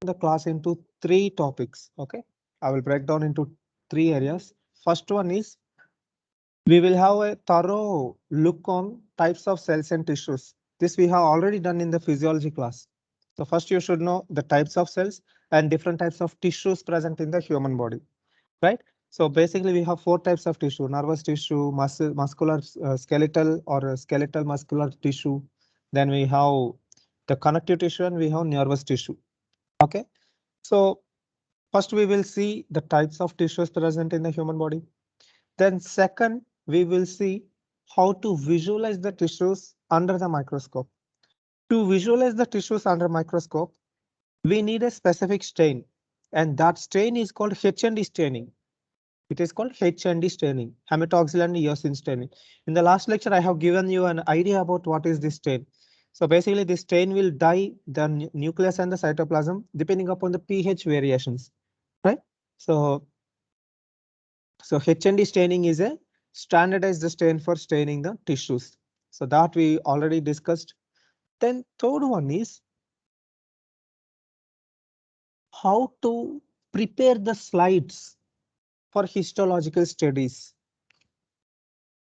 the class into three topics. Okay, I will break down into three areas. First one is we will have a thorough look on types of cells and tissues. This we have already done in the physiology class. So first you should know the types of cells and different types of tissues present in the human body, right? So basically we have four types of tissue: nervous tissue, muscular, skeletal or skeletal muscular tissue. Then we have the connective tissue and we have nervous tissue. Okay, so first we will see the types of tissues present in the human body. Then second, we will see how to visualize the tissues under the microscope. To visualize the tissues under microscope, we need a specific stain, and that stain is called H&E staining. It is called H&E staining, hematoxylin and eosin staining. In the last lecture, I have given you an idea about what is this stain. So basically, this stain will dye the nucleus and the cytoplasm depending upon the pH variations, right? So H&E staining is a standardized stain for staining the tissues. So that we already discussed. Then third one is how to prepare the slides for histological studies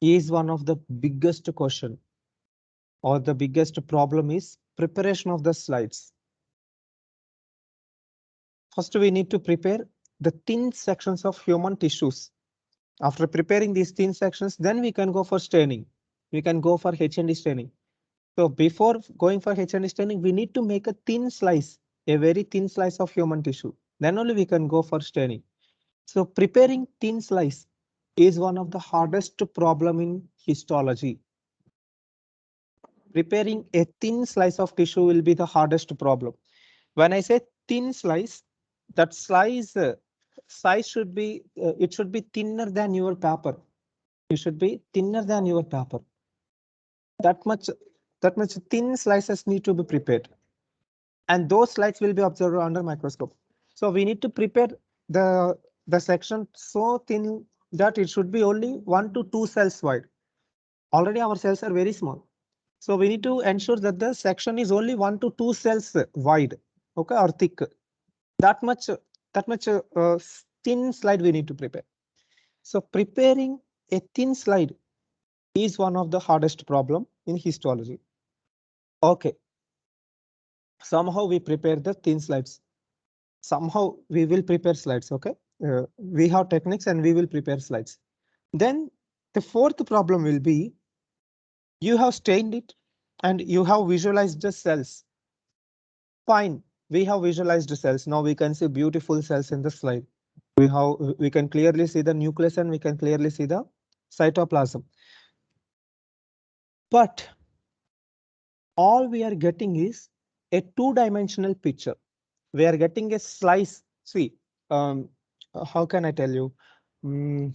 is one of the biggest question, or the biggest problem is preparation of the slides. First, we need to prepare the thin sections of human tissues. After preparing these thin sections, then we can go for staining. We can go for H&E staining. So before going for H&E staining, we need to make a thin slice, a very thin slice of human tissue. Then only we can go for staining. So preparing thin slice is one of the hardest problem in histology. Preparing a thin slice of tissue will be the hardest problem. When I say thin slice, that slice size should be it should be thinner than your paper. It should be thinner than your paper. That much that much thin slices need to be prepared, and those slides will be observed under microscope. So we need to prepare the section so thin that it should be only 1 to 2 cells wide. Already our cells are very small. So we need to ensure that the section is only 1 to 2 cells wide, okay, or thick. That much thin slide we need to prepare. So preparing a thin slide is one of the hardest problem in histology. Okay, somehow we prepare the thin slides. Somehow we will prepare slides. Okay, we have techniques and we will prepare slides. Then the fourth problem will be you have stained it and you have visualized the cells. Fine, we have visualized the cells. Now we can see beautiful cells in the slide. We can clearly see the nucleus and we can clearly see the cytoplasm. But all we are getting is a two-dimensional picture. We are getting a slice. See, how can I tell you? Mm,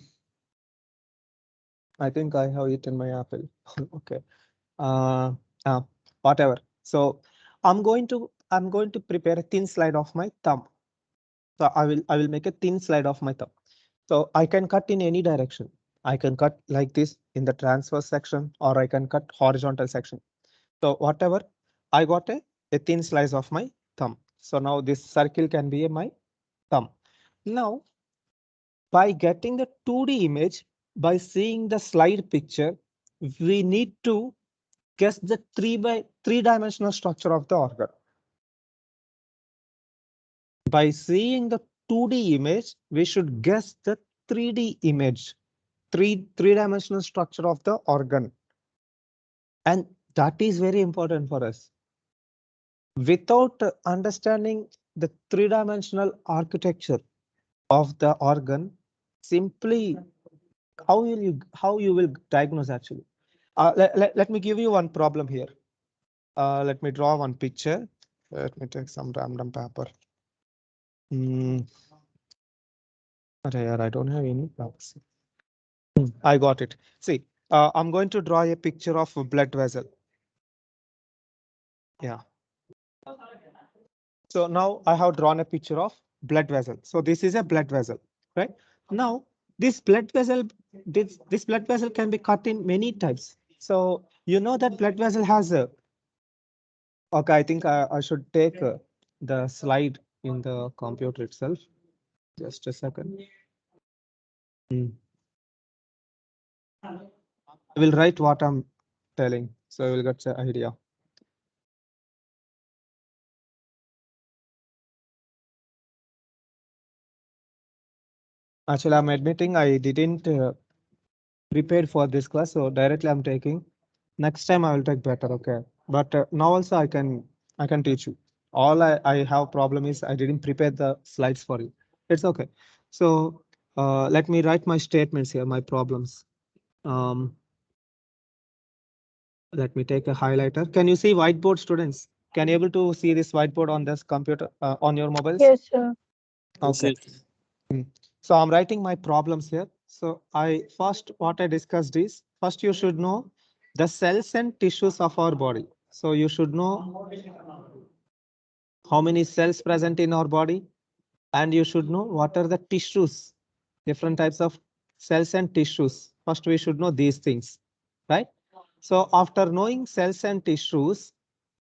I think I have eaten my apple. Okay. Uh, Whatever. So I'm going to prepare a thin slide of my thumb. So I will make a thin slide of my thumb. So I can cut in any direction. I can cut like this in the transverse section, or I can cut horizontal section. So whatever, I got a thin slice of my thumb. So now this circle can be my thumb. Now, by getting the 2D image, by seeing the slide picture, we need to guess the 3 dimensional structure of the organ. By seeing the 2D image, we should guess the 3D image, three-dimensional structure of the organ. And that is very important for us. Without understanding the three-dimensional architecture of the organ, simply how you will diagnose actually. Let me give you one problem here. Let me draw one picture. Let me take some random paper. I don't have any papers. I got it. See, I'm going to draw a picture of a blood vessel. Yeah. So now I have drawn a picture of blood vessel. So this is a blood vessel, right? Now this blood vessel, this blood vessel can be cut in many types. So you know that blood vessel has a. Okay, I think I should take the slide in the computer itself. Just a second. I will write what I'm telling, so I will get the idea. Actually, I'm admitting I didn't prepare for this class, so directly I'm taking. Next time I will take better, okay? But now also I can teach you. All I have problem is I didn't prepare the slides for you. It's okay. So let me write my statements here, my problems. Let me take a highlighter. Can you see whiteboard, students? Can you able to see this whiteboard on this computer on your mobiles? Yes, sir. Okay. So I'm writing my problems here. So what I discussed is first you should know the cells and tissues of our body. So you should know how many cells present in our body, and you should know what are the tissues, different types of cells and tissues. First we should know these things, right? So after knowing cells and tissues,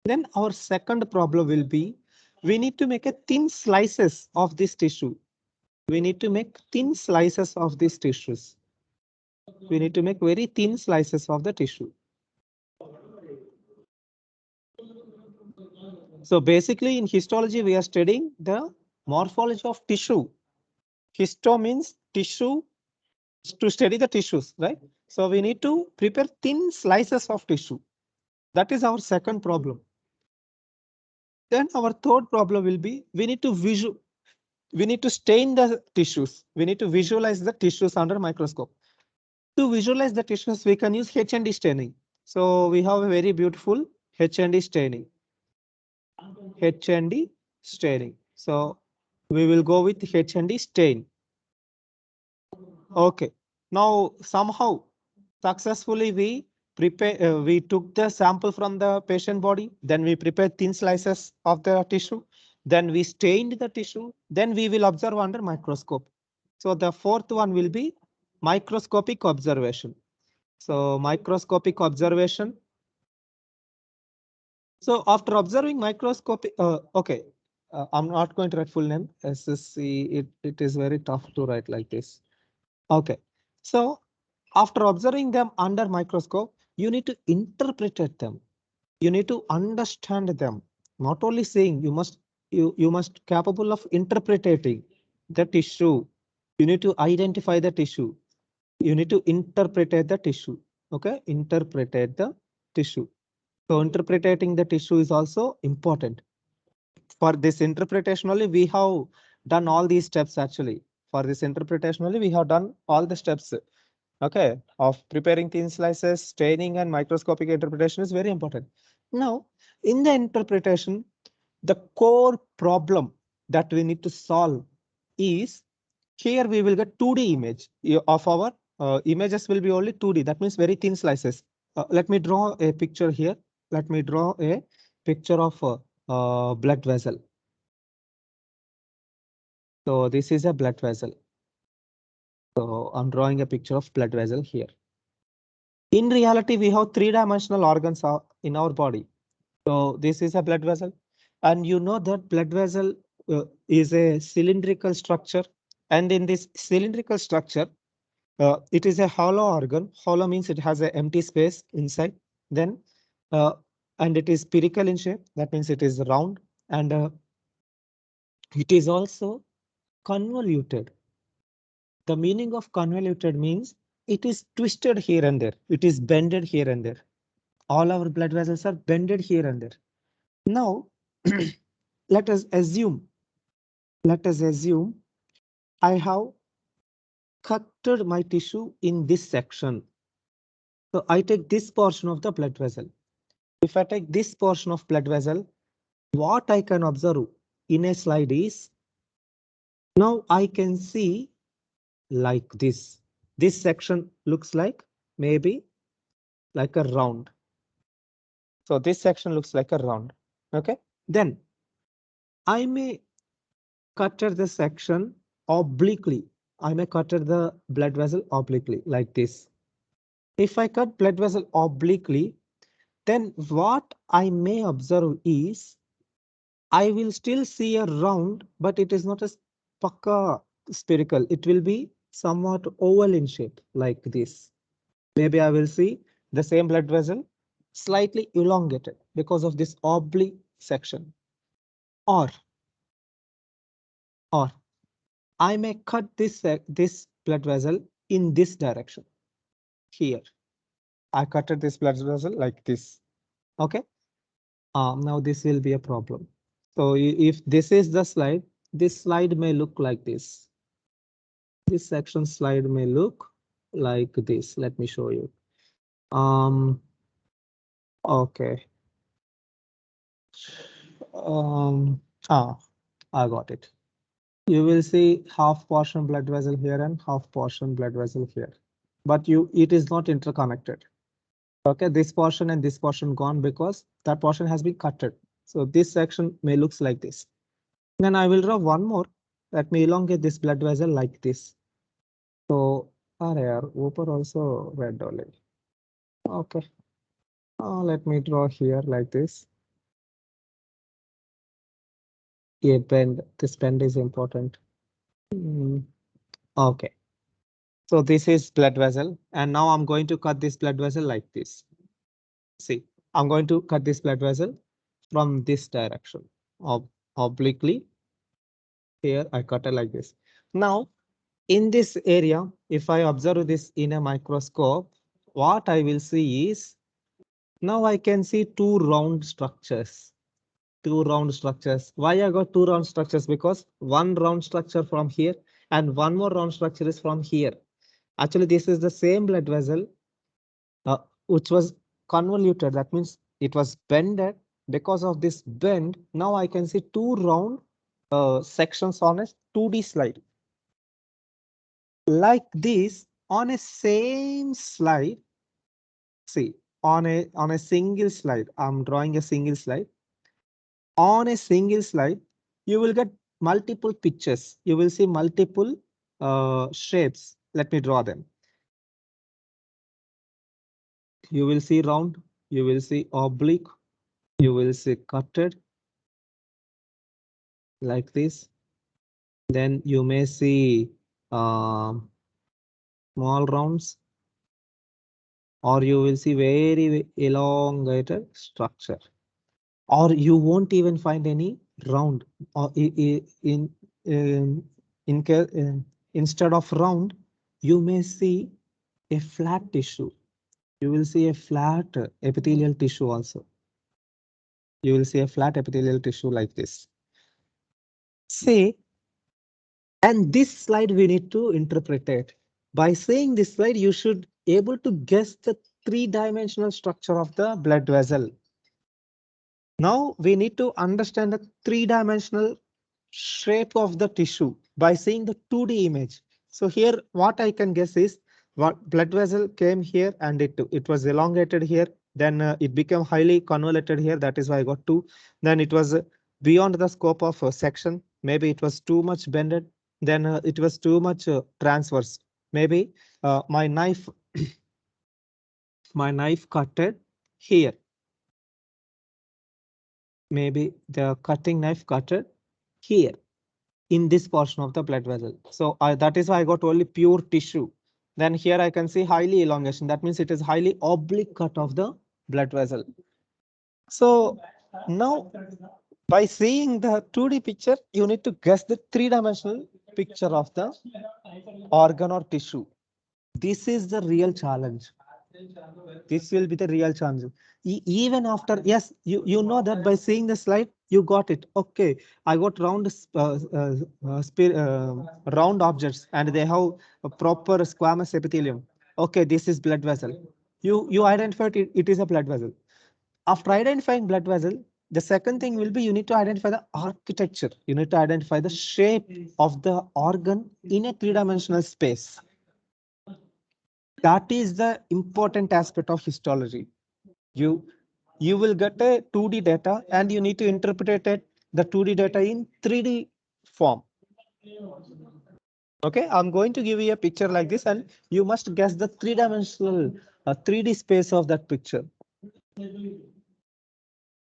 then our second problem will be we need to make a thin slices of this tissue. We need to make thin slices of these tissues. We need to make very thin slices of the tissue. So basically in histology, we are studying the morphology of tissue. Histo means tissue, to study the tissues, right? So we need to prepare thin slices of tissue. That is our second problem. Then our third problem will be we need to stain the tissues. We need to visualize the tissues under microscope. To visualize the tissues, we can use H&E staining. So we have a very beautiful H&E staining. H&E staining. So we will go with H&E stain. Okay. Now somehow successfully we took the sample from the patient body, then we prepared thin slices of the tissue, then we stained the tissue, then we will observe under microscope. So the fourth one will be microscopic observation. So microscopic observation. So after observing microscopic, okay, I'm not going to write full name. SSC, it is very tough to write like this. Okay, so after observing them under microscope, you need to interpret them. You need to understand them. Not only saying, you must capable of interpreting the tissue. You need to identify the tissue. You need to interpret the tissue. Okay, interpret the tissue. So interpreting the tissue is also important. For this interpretation only, we have done all these steps actually. For this interpretation only, we have done all the steps. Okay, of preparing thin slices, staining and microscopic interpretation is very important. Now, in the interpretation, the core problem that we need to solve is here we will get 2D image of our images will be only 2D. That means very thin slices. Let me draw a picture here. Let me draw a picture of blood vessel. So this is a blood vessel. So I'm drawing a picture of blood vessel here. In reality, we have three-dimensional organs in our body. So this is a blood vessel, and you know that blood vessel is a cylindrical structure, and in this cylindrical structure, it is a hollow organ. Hollow means it has an empty space inside. Then, and it is spherical in shape. That means it is round, and it is also convoluted. The meaning of convoluted means it is twisted here and there. It is bended here and there. All our blood vessels are bended here and there. Now, let us assume I have cutted my tissue in this section. So I take this portion of the blood vessel. If I take this portion of blood vessel, what I can observe in a slide is now I can see like this. This section looks like maybe like a round. So this section looks like a round. Okay, then I may cutter the section obliquely. I may cutter the blood vessel obliquely like this. If I cut blood vessel obliquely, then what I may observe is I will still see a round, but it is not a pakka spherical. It will be somewhat oval in shape like this. Maybe I will see the same blood vessel slightly elongated because of this oblique section. Or I may cut this blood vessel in this direction. Here, I cutted this blood vessel like this. Okay. Now this will be a problem. So if this is the slide, this slide may look like this. This section slide may look like this. Let me show you. Okay. I got it. You will see half portion blood vessel here and half portion blood vessel here, but it is not interconnected. Okay, this portion and this portion gone because that portion has been cutted. So this section may looks like this. Then I will draw one more. Let me elongate this blood vessel like this. So, ऊपर also red only. Okay. Let me draw here like this. A bend. This bend is important. Okay. So this is blood vessel, and now I'm going to cut this blood vessel like this. See, I'm going to cut this blood vessel from this direction, obliquely. Here I cut it like this. Now, in this area, if I observe this in a microscope, what I will see is, now I can see two round structures. Two round structures. Why I got two round structures? Because one round structure from here and one more round structure is from here. Actually, this is the same blood vessel which was convoluted. That means it was bended. Because of this bend, now I can see two round sections on a 2D slide. Like this, on a same slide, see, on a single slide, I'm drawing a single slide. On a single slide, you will get multiple pictures. You will see multiple shapes. Let me draw them. You will see round, you will see oblique, you will see cutted like this. Then you may see small rounds, or you will see very elongated structure, or you won't even find any round. Or instead of round, you may see a flat tissue. You will see a flat epithelial tissue also. You will see a flat epithelial tissue like this. Say, and this slide we need to interpret it. By saying this slide, you should able to guess the three-dimensional structure of the blood vessel. Now we need to understand the three-dimensional shape of the tissue by seeing the 2D image. So here what I can guess is what blood vessel came here and it was elongated here. Then it became highly convoluted here. That is why I got 2. Then it was beyond the scope of section. Maybe it was too much bended. Then it was too much transverse. Maybe my knife cutted here. Maybe the cutting knife cutted here in this portion of the blood vessel. So that is why I got only pure tissue. Then here I can see highly elongation. That means it is highly oblique cut of the blood vessel. So now by seeing the 2D picture, you need to guess the three-dimensional picture of the organ or tissue. This is the real challenge. This will be the real challenge. Even after, yes, you know that by seeing the slide, you got it. Okay, I got round round objects and they have a proper squamous epithelium. Okay, this is blood vessel. You identified it is a blood vessel. After identifying blood vessel, the second thing will be you need to identify the architecture. You need to identify the shape of the organ in a three-dimensional space. That is the important aspect of histology. You will get a 2D data and you need to interpret it, the 2D data in 3D form. Okay, I'm going to give you a picture like this and you must guess the three-dimensional 3D space of that picture.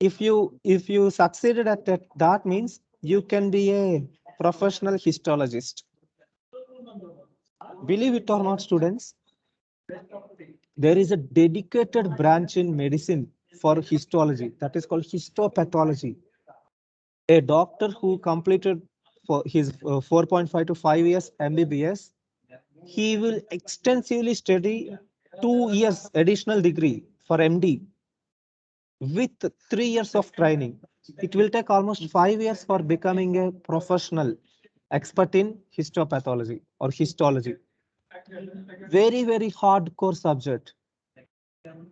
If you succeeded at that, that means you can be a professional histologist. Believe it or not, students, there is a dedicated branch in medicine for histology that is called histopathology. A doctor who completed for his 4.5 to 5 years MBBS, he will extensively study 2 years additional degree for MD with 3 years of training. It will take almost 5 years for becoming a professional expert in histopathology or histology. Very, very hardcore subject.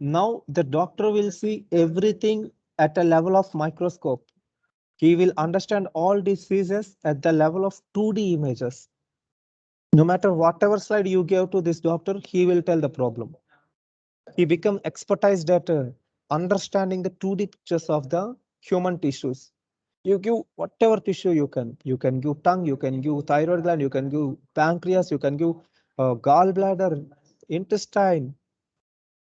Now the doctor will see everything at a level of microscope. He will understand all diseases at the level of 2D images. No matter whatever slide you give to this doctor, he will tell the problem. He become expertized at understanding the 2D pictures of the human tissues. You give whatever tissue you can. You can give tongue, you can give thyroid gland, you can give pancreas, you can give gallbladder, intestine,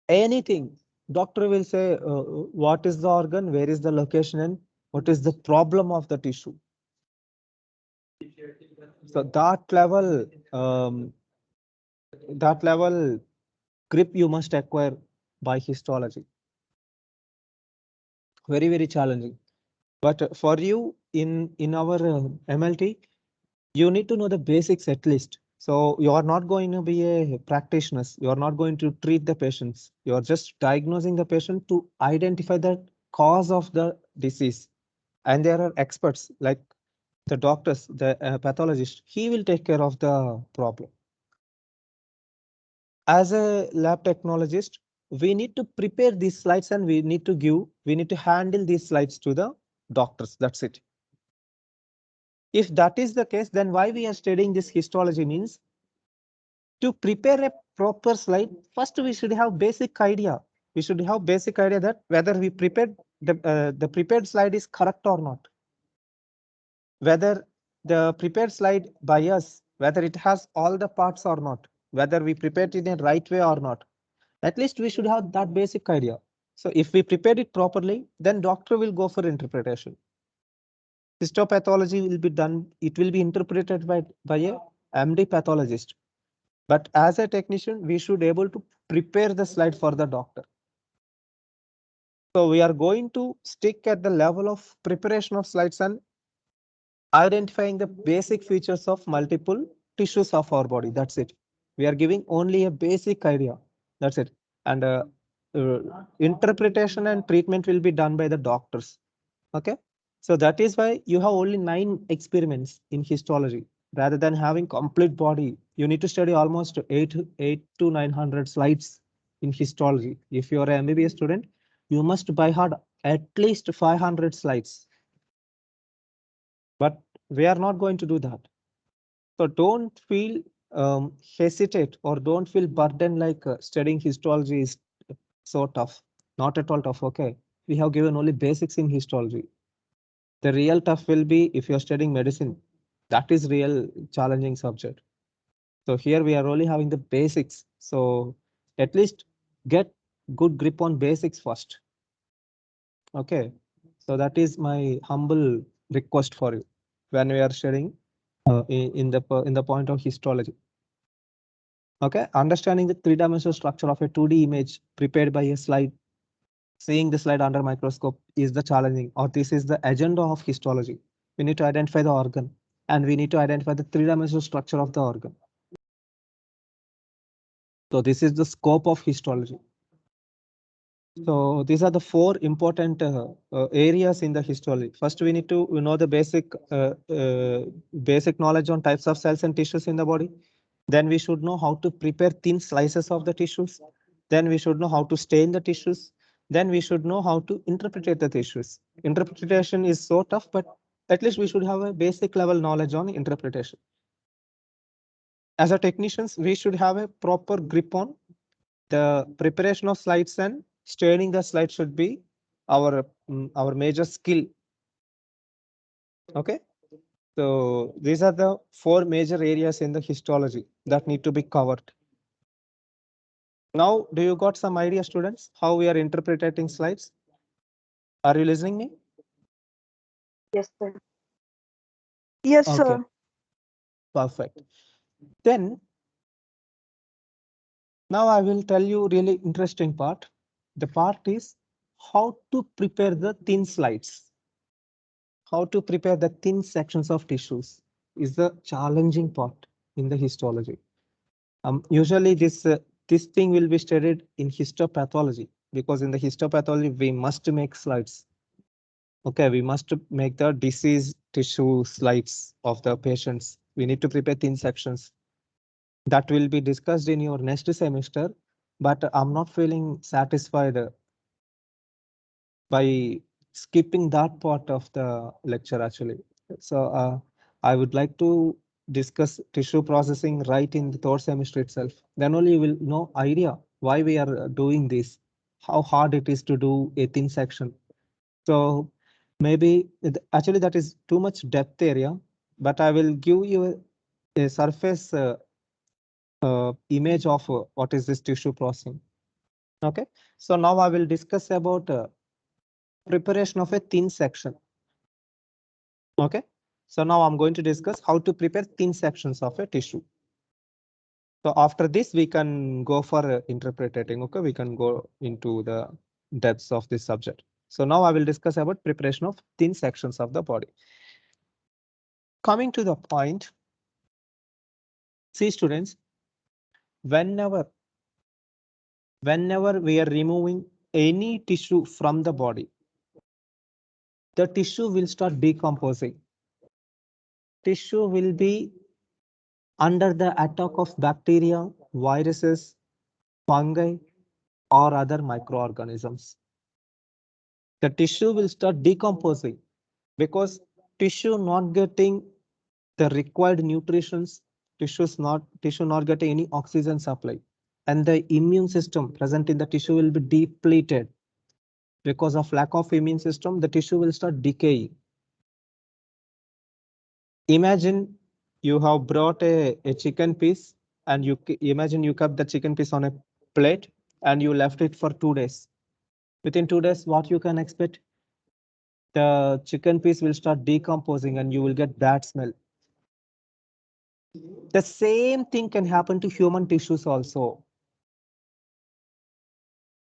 anything. Doctor will say what is the organ, where is the location, and what is the problem of the tissue. So that level grip you must acquire by histology. Very, very challenging. But for you in our MLT, you need to know the basics at least. So you are not going to be a practitioner. You are not going to treat the patients. You are just diagnosing the patient to identify the cause of the disease. And there are experts like the doctors, the pathologist. He will take care of the problem. As a lab technologist, we need to prepare these slides and we need to handle these slides to the doctors. That's it. If that is the case, then why we are studying this histology means to prepare a proper slide, first we should have basic idea. We should have basic idea that whether we prepared the prepared slide is correct or not. Whether the prepared slide by us, whether it has all the parts or not, whether we prepared it in the right way or not. At least we should have that basic idea. So if we prepared it properly, then doctor will go for interpretation. Histopathology will be done, it will be interpreted by a MD pathologist. But as a technician, we should able to prepare the slide for the doctor. So we are going to stick at the level of preparation of slides and identifying the basic features of multiple tissues of our body. That's it. We are giving only a basic idea. That's it. And interpretation and treatment will be done by the doctors. Okay. So that is why you have only 9 experiments in histology. Rather than having complete body, you need to study almost 8 to 900 slides in histology. If you are an MBBS student, you must by heart at least 500 slides. But we are not going to do that. So don't feel hesitate or don't feel burdened like studying histology is so tough. Not at all tough. Okay. We have given only basics in histology. The real tough will be if you're studying medicine. That is real challenging subject. So here we are only having the basics. So at least get good grip on basics first. Okay. So that is my humble request for you when we are studying in the point of histology. Okay. Understanding the three-dimensional structure of a 2D image prepared by a slide, seeing the slide under microscope is the challenging, or this is the agenda of histology. We need to identify the organ and we need to identify the three-dimensional structure of the organ. So this is the scope of histology. So these are the 4 important areas in the histology. First, we need to know the basic knowledge on types of cells and tissues in the body. Then we should know how to prepare thin slices of the tissues. Then we should know how to stain the tissues. Then we should know how to interpret the tissues. Interpretation is so tough, but at least we should have a basic level knowledge on interpretation. As a technicians, we should have a proper grip on the preparation of slides, and staining the slide should be our major skill. Okay. So these are the 4 major areas in the histology that need to be covered. Now, do you got some idea, students, how we are interpreting slides? Are you listening me? Yes, sir. Yes, Okay, sir. perfect. Then now I will tell you really interesting part. The part is how to prepare the thin slides. How to prepare the thin sections of tissues is the challenging part in the histology. Usually this thing will be studied in histopathology, because in the histopathology we must make slides. Okay, we must make the disease tissue slides of the patients. We need to prepare thin sections. That will be discussed in your next semester, but I'm not feeling satisfied by skipping that part of the lecture actually. So I would like to discuss tissue processing right in the third semester itself. Then only you will know idea why we are doing this, how hard it is to do a thin section. So maybe actually that is too much depth area, but I will give you a surface image of what is this tissue processing. Okay, so now I will discuss about preparation of a thin section. Okay, so now I'm going to discuss how to prepare thin sections of a tissue. So after this, we can go for interpreting. Okay, we can go into the depths of this subject. So now I will discuss about preparation of thin sections of the body. Coming to the point, see students, whenever we are removing any tissue from the body, the tissue will start decomposing. Tissue will be under the attack of bacteria, viruses, fungi, or other microorganisms. The tissue will start decomposing because tissue not getting the required nutrients, tissue not getting any oxygen supply, and the immune system present in the tissue will be depleted. Because of lack of immune system, the tissue will start decaying. Imagine you have brought a chicken piece, and imagine you kept the chicken piece on a plate and you left it for 2 days. Within 2 days, what you can expect? The chicken piece will start decomposing and you will get bad smell. The same thing can happen to human tissues also.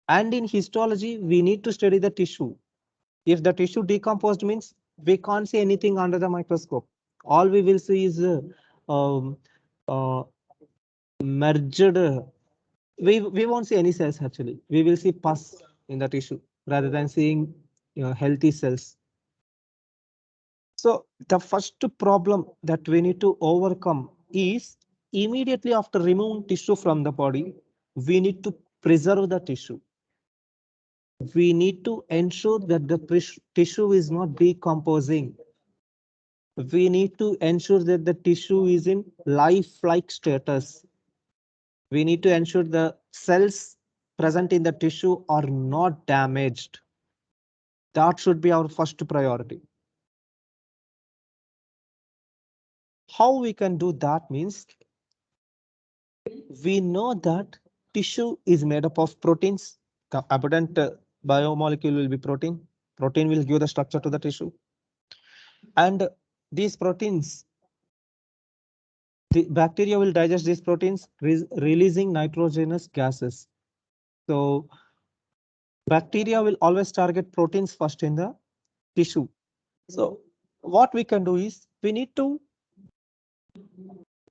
And in histology, we need to study the tissue. If the tissue decomposed means we can't see anything under the microscope. All we will see is um, uh, merged. We won't see any cells actually. We will see pus in the tissue rather than seeing healthy cells. So the first problem that we need to overcome is immediately after removing tissue from the body, we need to preserve the tissue. We need to ensure that the tissue is not decomposing. We need to ensure that the tissue is in lifelike status. We need to ensure the cells present in the tissue are not damaged. That should be our first priority. How we can do that means we know that tissue is made up of proteins. The abundant biomolecule will be protein. Protein will give the structure to the tissue. And these proteins, the bacteria will digest these proteins, releasing nitrogenous gases. So bacteria will always target proteins first in the tissue. So what we can do is we need to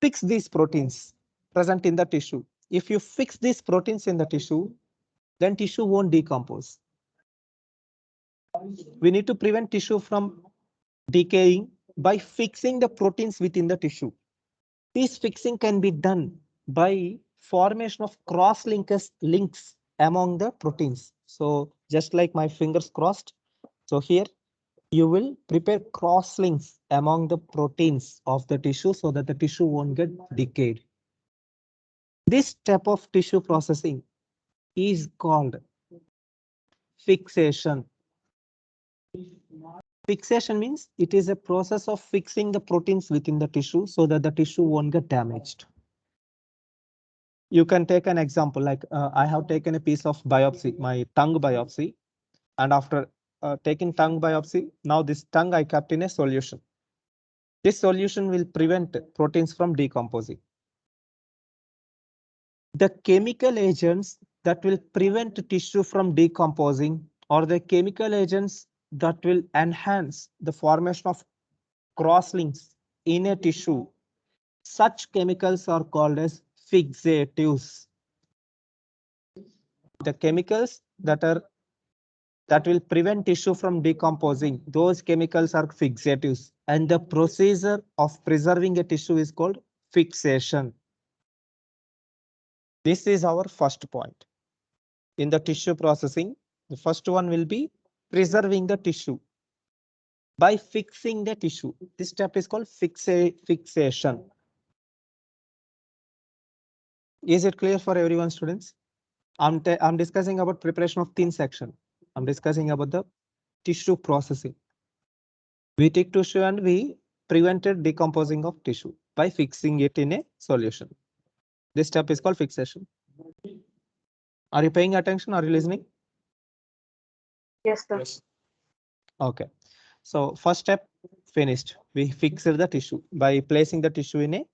fix these proteins present in the tissue. If you fix these proteins in the tissue, then tissue won't decompose. We need to prevent tissue from decaying by fixing the proteins within the tissue. This fixing can be done by formation of links among the proteins. So just like my fingers crossed, so here you will prepare cross links among the proteins of the tissue so that the tissue won't get decayed. This step of tissue processing is called fixation. Fixation means it is a process of fixing the proteins within the tissue so that the tissue won't get damaged. You can take an example like I have taken a piece of biopsy, my tongue biopsy, and after taken tongue biopsy. Now this tongue I kept in a solution. This solution will prevent proteins from decomposing. The chemical agents that will prevent tissue from decomposing or the chemical agents that will enhance the formation of crosslinks in a tissue, such chemicals are called as fixatives. The chemicals that will prevent tissue from decomposing, those chemicals are fixatives, and the procedure of preserving a tissue is called fixation. This is our first point. In the tissue processing, the first one will be preserving the tissue by fixing the tissue. This step is called fixation. Is it clear for everyone, students? I'm discussing about preparation of thin section. I'm discussing about the tissue processing. We take tissue and we prevented decomposing of tissue by fixing it in a solution. This step is called fixation. Are you paying attention? Are you listening? Yes, sir. Okay. So first step finished. We fixed the tissue by placing the tissue in a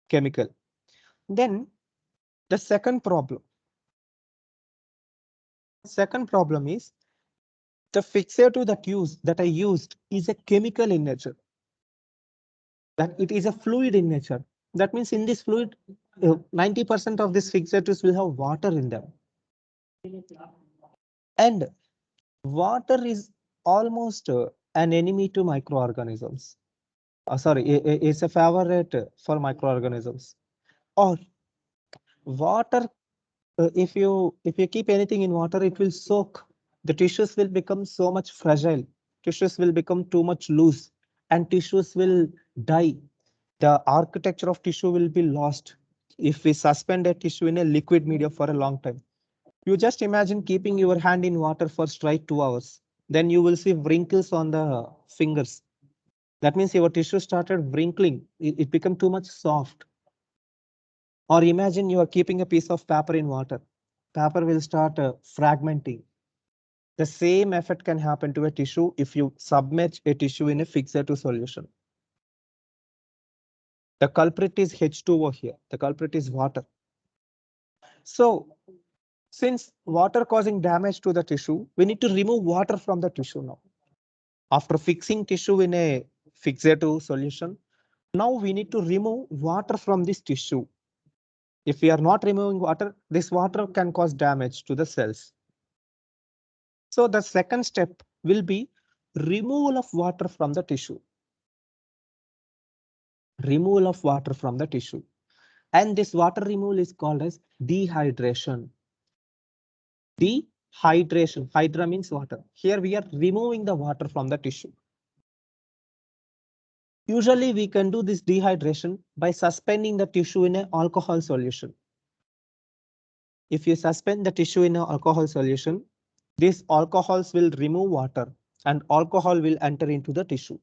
chemical. Then the second problem. Second problem is the fixative that I used is a chemical in nature. That it is a fluid in nature. That means in this fluid, 90% of these fixatives will have water in them. And water is almost an enemy to microorganisms. It's a favorite for microorganisms. Or water, if you keep anything in water, it will soak. The tissues will become so much fragile. Tissues will become too much loose, and tissues will die. The architecture of tissue will be lost if we suspend a tissue in a liquid media for a long time. You just imagine keeping your hand in water for straight 2 hours. Then you will see wrinkles on the fingers. That means your tissue started wrinkling. It became too much soft. Or imagine you are keeping a piece of paper in water. Paper will start fragmenting. The same effect can happen to a tissue if you submerge a tissue in a fixative solution. The culprit is H2O here. The culprit is water. So since water causing damage to the tissue, we need to remove water from the tissue now. After fixing tissue in a fixative solution, now we need to remove water from this tissue. If we are not removing water, this water can cause damage to the cells. So the second step will be removal of water from the tissue. Removal of water from the tissue. And this water removal is called as dehydration. Dehydration. Hydra means water. Here we are removing the water from the tissue. Usually we can do this dehydration by suspending the tissue in an alcohol solution. If you suspend the tissue in an alcohol solution, these alcohols will remove water and alcohol will enter into the tissue.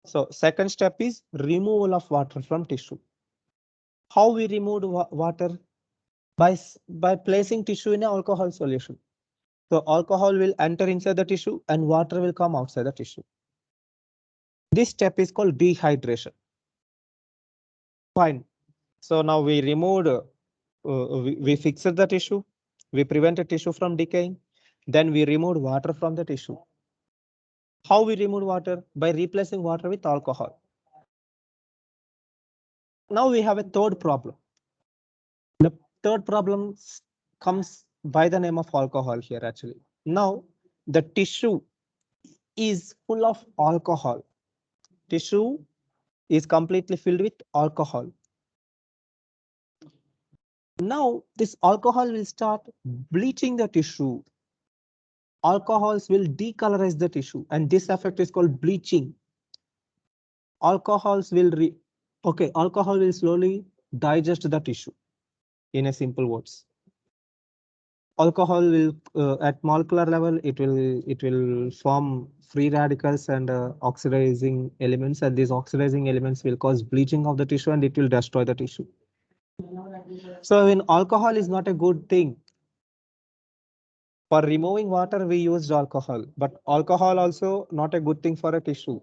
So second step is removal of water from tissue. How we removed water? By placing tissue in an alcohol solution. So alcohol will enter inside the tissue and water will come outside the tissue. This step is called dehydration. Fine. So now we removed, we fixed the tissue, we prevented tissue from decaying, then we removed water from the tissue. How we removed water? By replacing water with alcohol. Now we have a third problem. The third problem comes by the name of alcohol here actually. Now the tissue is full of alcohol. Tissue is completely filled with alcohol. Now this alcohol will start bleaching the tissue. Alcohols will decolorize the tissue and this effect is called bleaching. Alcohol will slowly digest the tissue. In a simple words, alcohol will at molecular level it will form free radicals and oxidizing elements, and these oxidizing elements will cause bleaching of the tissue and it will destroy the tissue. So when alcohol is not a good thing For removing water, we used alcohol, but alcohol also not a good thing for a tissue.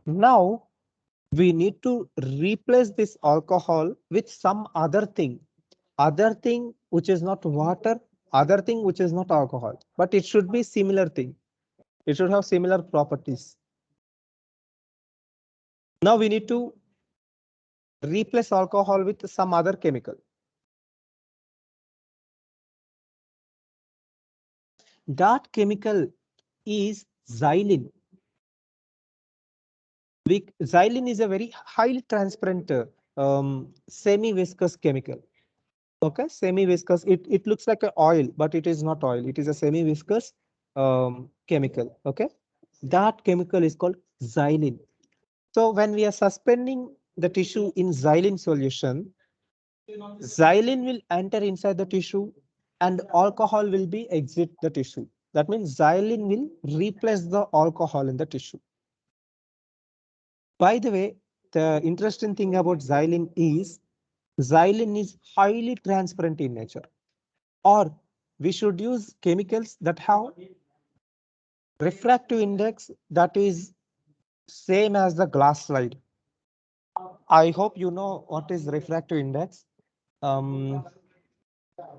Now we need to replace this alcohol with some other thing which is not water, other thing which is not alcohol, but it should be similar thing. It should have similar properties. Now we need to replace alcohol with some other chemical. That chemical is xylene. Xylene is a very highly transparent semi-viscous chemical. Okay, semi-viscous. It looks like an oil, but it is not oil. It is a semi-viscous chemical. Okay, that chemical is called xylene. So when we are suspending the tissue in xylene solution, xylene will enter inside the tissue and alcohol will be exit the tissue. That means xylene will replace the alcohol in the tissue. By the way, the interesting thing about xylene is highly transparent in nature. Or we should use chemicals that have refractive index that is same as the glass slide. I hope you know what is refractive index. Um,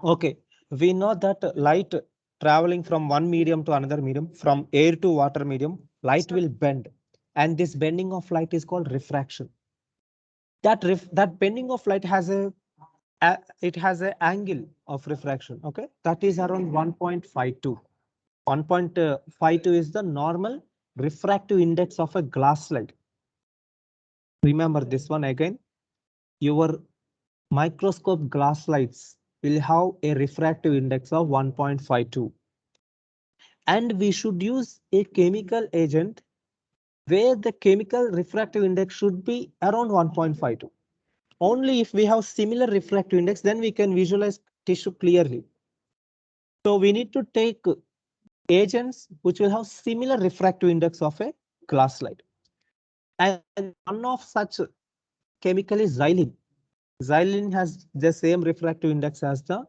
okay, we know that light traveling from one medium to another medium, from air to water medium, light will bend. And this bending of light is called refraction. That bending of light has it has an angle of refraction. Okay, that is around 1.52. 1.52 is the normal refractive index of a glass slide. Remember this one again. Your microscope glass slides will have a refractive index of 1.52. And we should use a chemical agent where the chemical refractive index should be around 1.52. Only if we have similar refractive index, then we can visualize tissue clearly. So we need to take agents which will have similar refractive index of a glass slide. And one of such chemical is xylene. Xylene has the same refractive index as the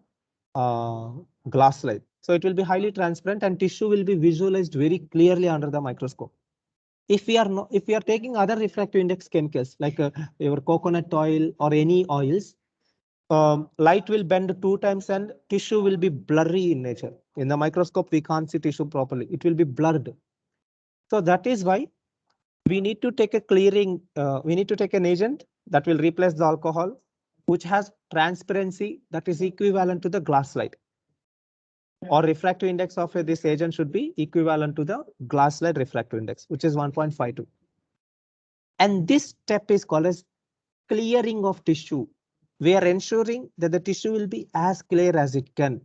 glass slide. So it will be highly transparent and tissue will be visualized very clearly under the microscope. If we are taking other refractive index chemicals like your coconut oil or any oils, light will bend 2 times and tissue will be blurry in nature. In the microscope, we can't see tissue properly. It will be blurred. So that is why we need to take we need to take an agent that will replace the alcohol, which has transparency that is equivalent to the glass slide. Or refractive index of this agent should be equivalent to the glass slide refractive index, which is 1.52. And this step is called as clearing of tissue. We are ensuring that the tissue will be as clear as it can.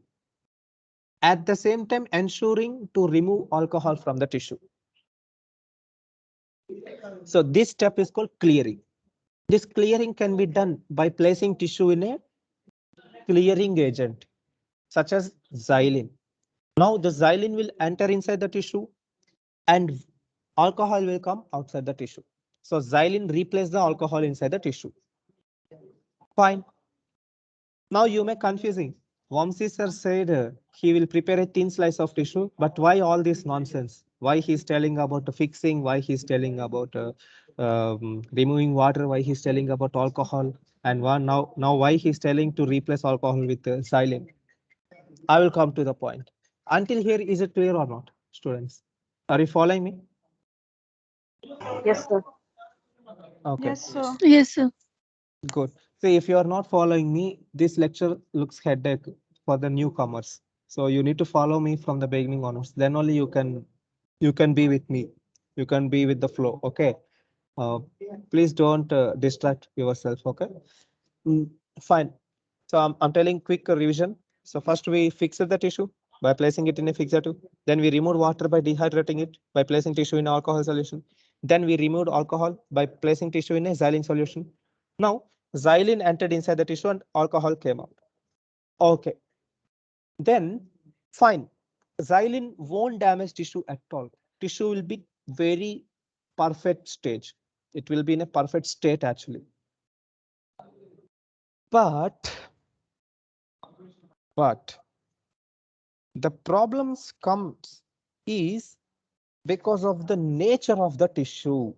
At the same time, ensuring to remove alcohol from the tissue. So this step is called clearing. This clearing can be done by placing tissue in a clearing agent, such as xylene. Now the xylene will enter inside the tissue and alcohol will come outside the tissue. So xylene replaces the alcohol inside the tissue. Fine. Now you may confusing. Vamsi sir said he will prepare a thin slice of tissue, but why all this nonsense? Why he's telling about fixing? Why he's telling about removing water? Why he's telling about alcohol? And now why he's telling to replace alcohol with xylene? I will come to the point. Until here, is it clear or not, students? Are you following me? Yes, sir. Okay. Yes, sir. Yes, sir. Good. So if you are not following me, this lecture looks headache for the newcomers. So you need to follow me from the beginning onwards. Then only you can be with me. You can be with the flow. Okay. Uh, please don't distract yourself. Okay. Mm, fine. So I'm telling quick revision. So first we fixed the tissue by placing it in a fixative. Then we removed water by dehydrating it by placing tissue in alcohol solution. Then we removed alcohol by placing tissue in a xylene solution. Now xylene entered inside the tissue and alcohol came out. Okay. Then fine. Xylene won't damage tissue at all. Tissue will be very perfect stage. It will be in a perfect state actually. But The problems comes is because of the nature of the tissue.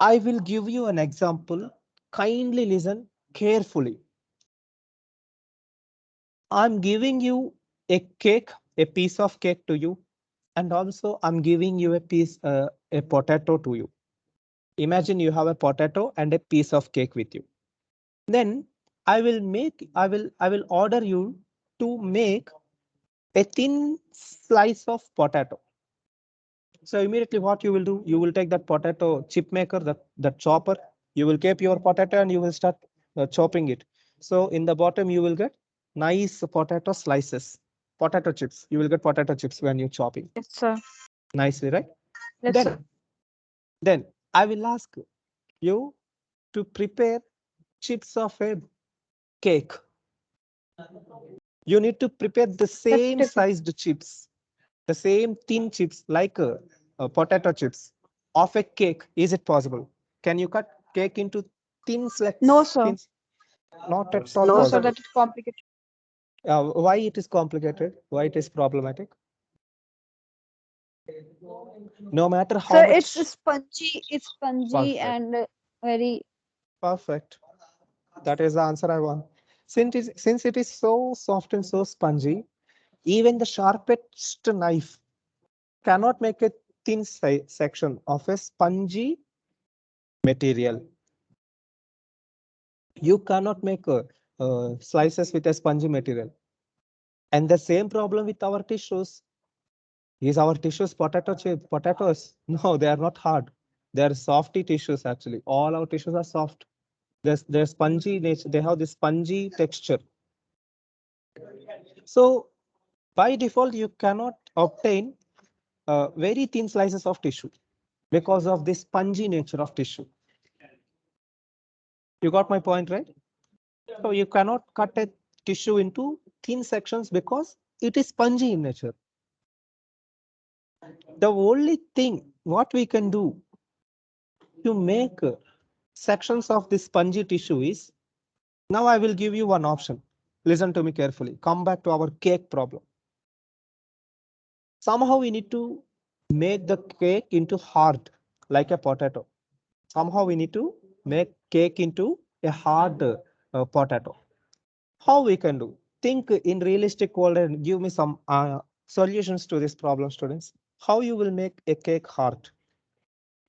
I will give you an example. Kindly listen carefully. I'm giving you a cake, a piece of cake to you, and also I'm giving you a potato to you. Imagine you have a potato and a piece of cake with you. Then I will order you to make a thin slice of potato. So immediately what you will do, you will take that potato chip maker, that chopper, you will keep your potato and you will start chopping it. So in the bottom, you will get nice potato slices, potato chips. You will get potato chips when you chopping Yes, sir. nicely, right? Yes, sir. Then I will ask you to prepare chips of a cake. You need to prepare the same Definitely. sized chips, the same thin chips like potato chips of a cake. Is it possible? Can you cut cake into thin slices? No, sir. Not at all No, sir. possible. That is complicated. Why it is complicated? Why it is problematic? No matter how Sir, it's much. spongy. It's spongy Perfect. and very. Perfect. That is the answer I want. Since it is so soft and so spongy, even the sharpest knife cannot make a thin section of a spongy material. You cannot make slices with a spongy material. And the same problem with our tissues. Is our tissues potatoes? No, they are not hard. They are softy tissues actually. All our tissues are soft. They're spongy nature. They have this spongy texture. So by default, you cannot obtain very thin slices of tissue because of the spongy nature of tissue. You got my point, right? So you cannot cut a tissue into thin sections because it is spongy in nature. The only thing what we can do to make sections of this spongy tissue is, now I will give you one option. Listen to me carefully. Come back to our cake problem. Somehow we need to make the cake into hard, like a potato. Somehow we need to make cake into a hard potato. How we can do? Think in realistic world and give me some solutions to this problem, students. How you will make a cake hard?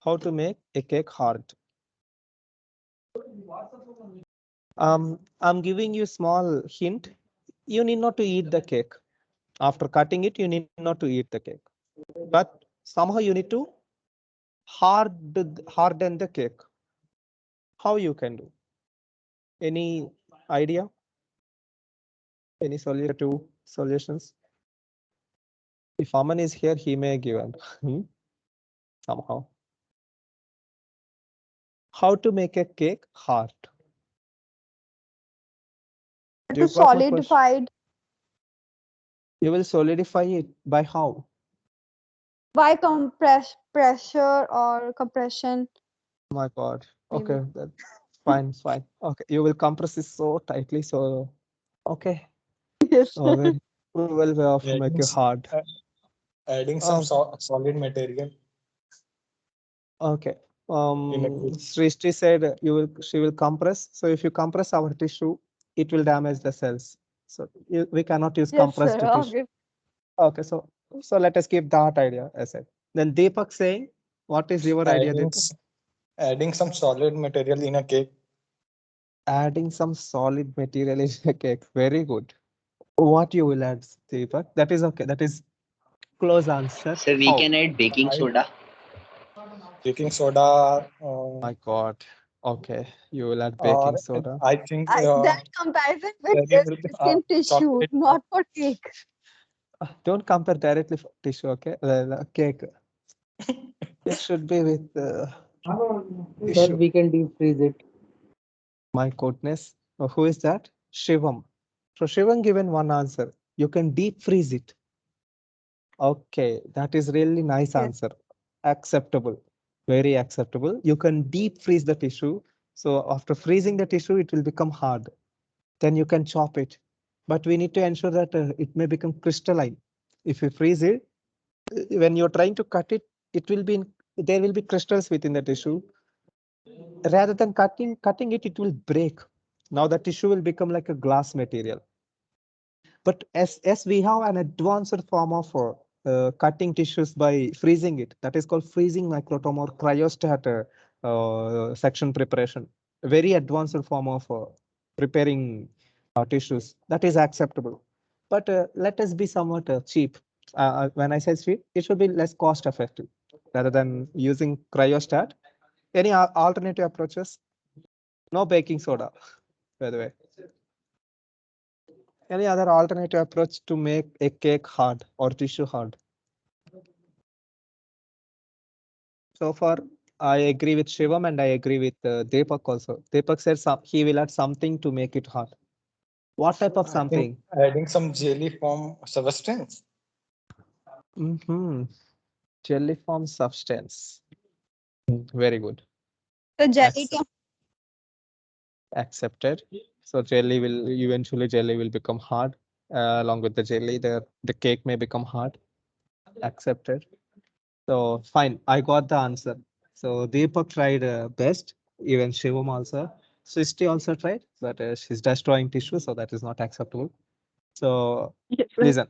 How to make a cake hard? I'm giving you small hint. You need not to eat the cake. After cutting it, you need not to eat the cake. But somehow you need to harden the cake. How you can do? Any idea? Any solution to solutions? If Aman is here, he may give an somehow. How to make a cake hard? To You got my question. solidified You will solidify it by how? by pressure or compression. Oh my God. Maybe. Okay, that's fine, fine. Okay, you will compress it so tightly. So, okay. Yes. Very cruel way of Adding, making hard. adding some Uh, solid material okay. in a cake. Srishti said she will compress. So if you compress our tissue, it will damage the cells. So we cannot use Yes, sir. compressed tissue. Okay. Okay, so let us keep that idea aside. Then Deepak saying, what is your idea, Adding, Deepak? adding some solid material in a cake. Adding some solid material in a cake. Very good. What you will add, Deepak? That is okay. That is close answer. So we How? can add baking I, soda. baking soda, My God. Okay, you will add or baking soda. I think That comparison with there this will be skin tissue, chocolate. not for cake. Don't compare directly for tissue. Okay, cake. It should be with Sir, tissue. we can deep freeze it. My goodness. Who is that? Shivam. So Shivam given one answer. You can deep freeze it. Okay, that is really nice Yes. answer. Acceptable. Very acceptable. You can deep freeze the tissue. So after freezing the tissue, it will become hard. Then you can chop it. but we need to ensure that it may become crystalline. If you freeze it, when you're trying to cut it, there will be crystals within the tissue. Rather than cutting it, it will break. Now the tissue will become like a glass material. But as we have an advanced form of cutting tissues by freezing it, that is called freezing microtome or cryostat section preparation. A very advanced form of preparing tissues that is acceptable. But let us be somewhat cheap. When I say cheap, it should be less cost effective rather than using cryostat. Any alternative approaches? No baking soda, by the way. Any other alternative approach to make a cake hard or tissue hard? So far, I agree with Shivam and I agree with Deepak also. Deepak said he will add something to make it hard. What type of I something? think adding some jelly form substance. Jelly form substance. Very good. So jelly Accept- can Accepted. So jelly will become hard. Along with the jelly, the cake may become hard. Accepted. So fine, I got the answer. So Deepak tried best, even Shivam also. Srishti also tried, but she's destroying tissue, so that is not acceptable. So listen,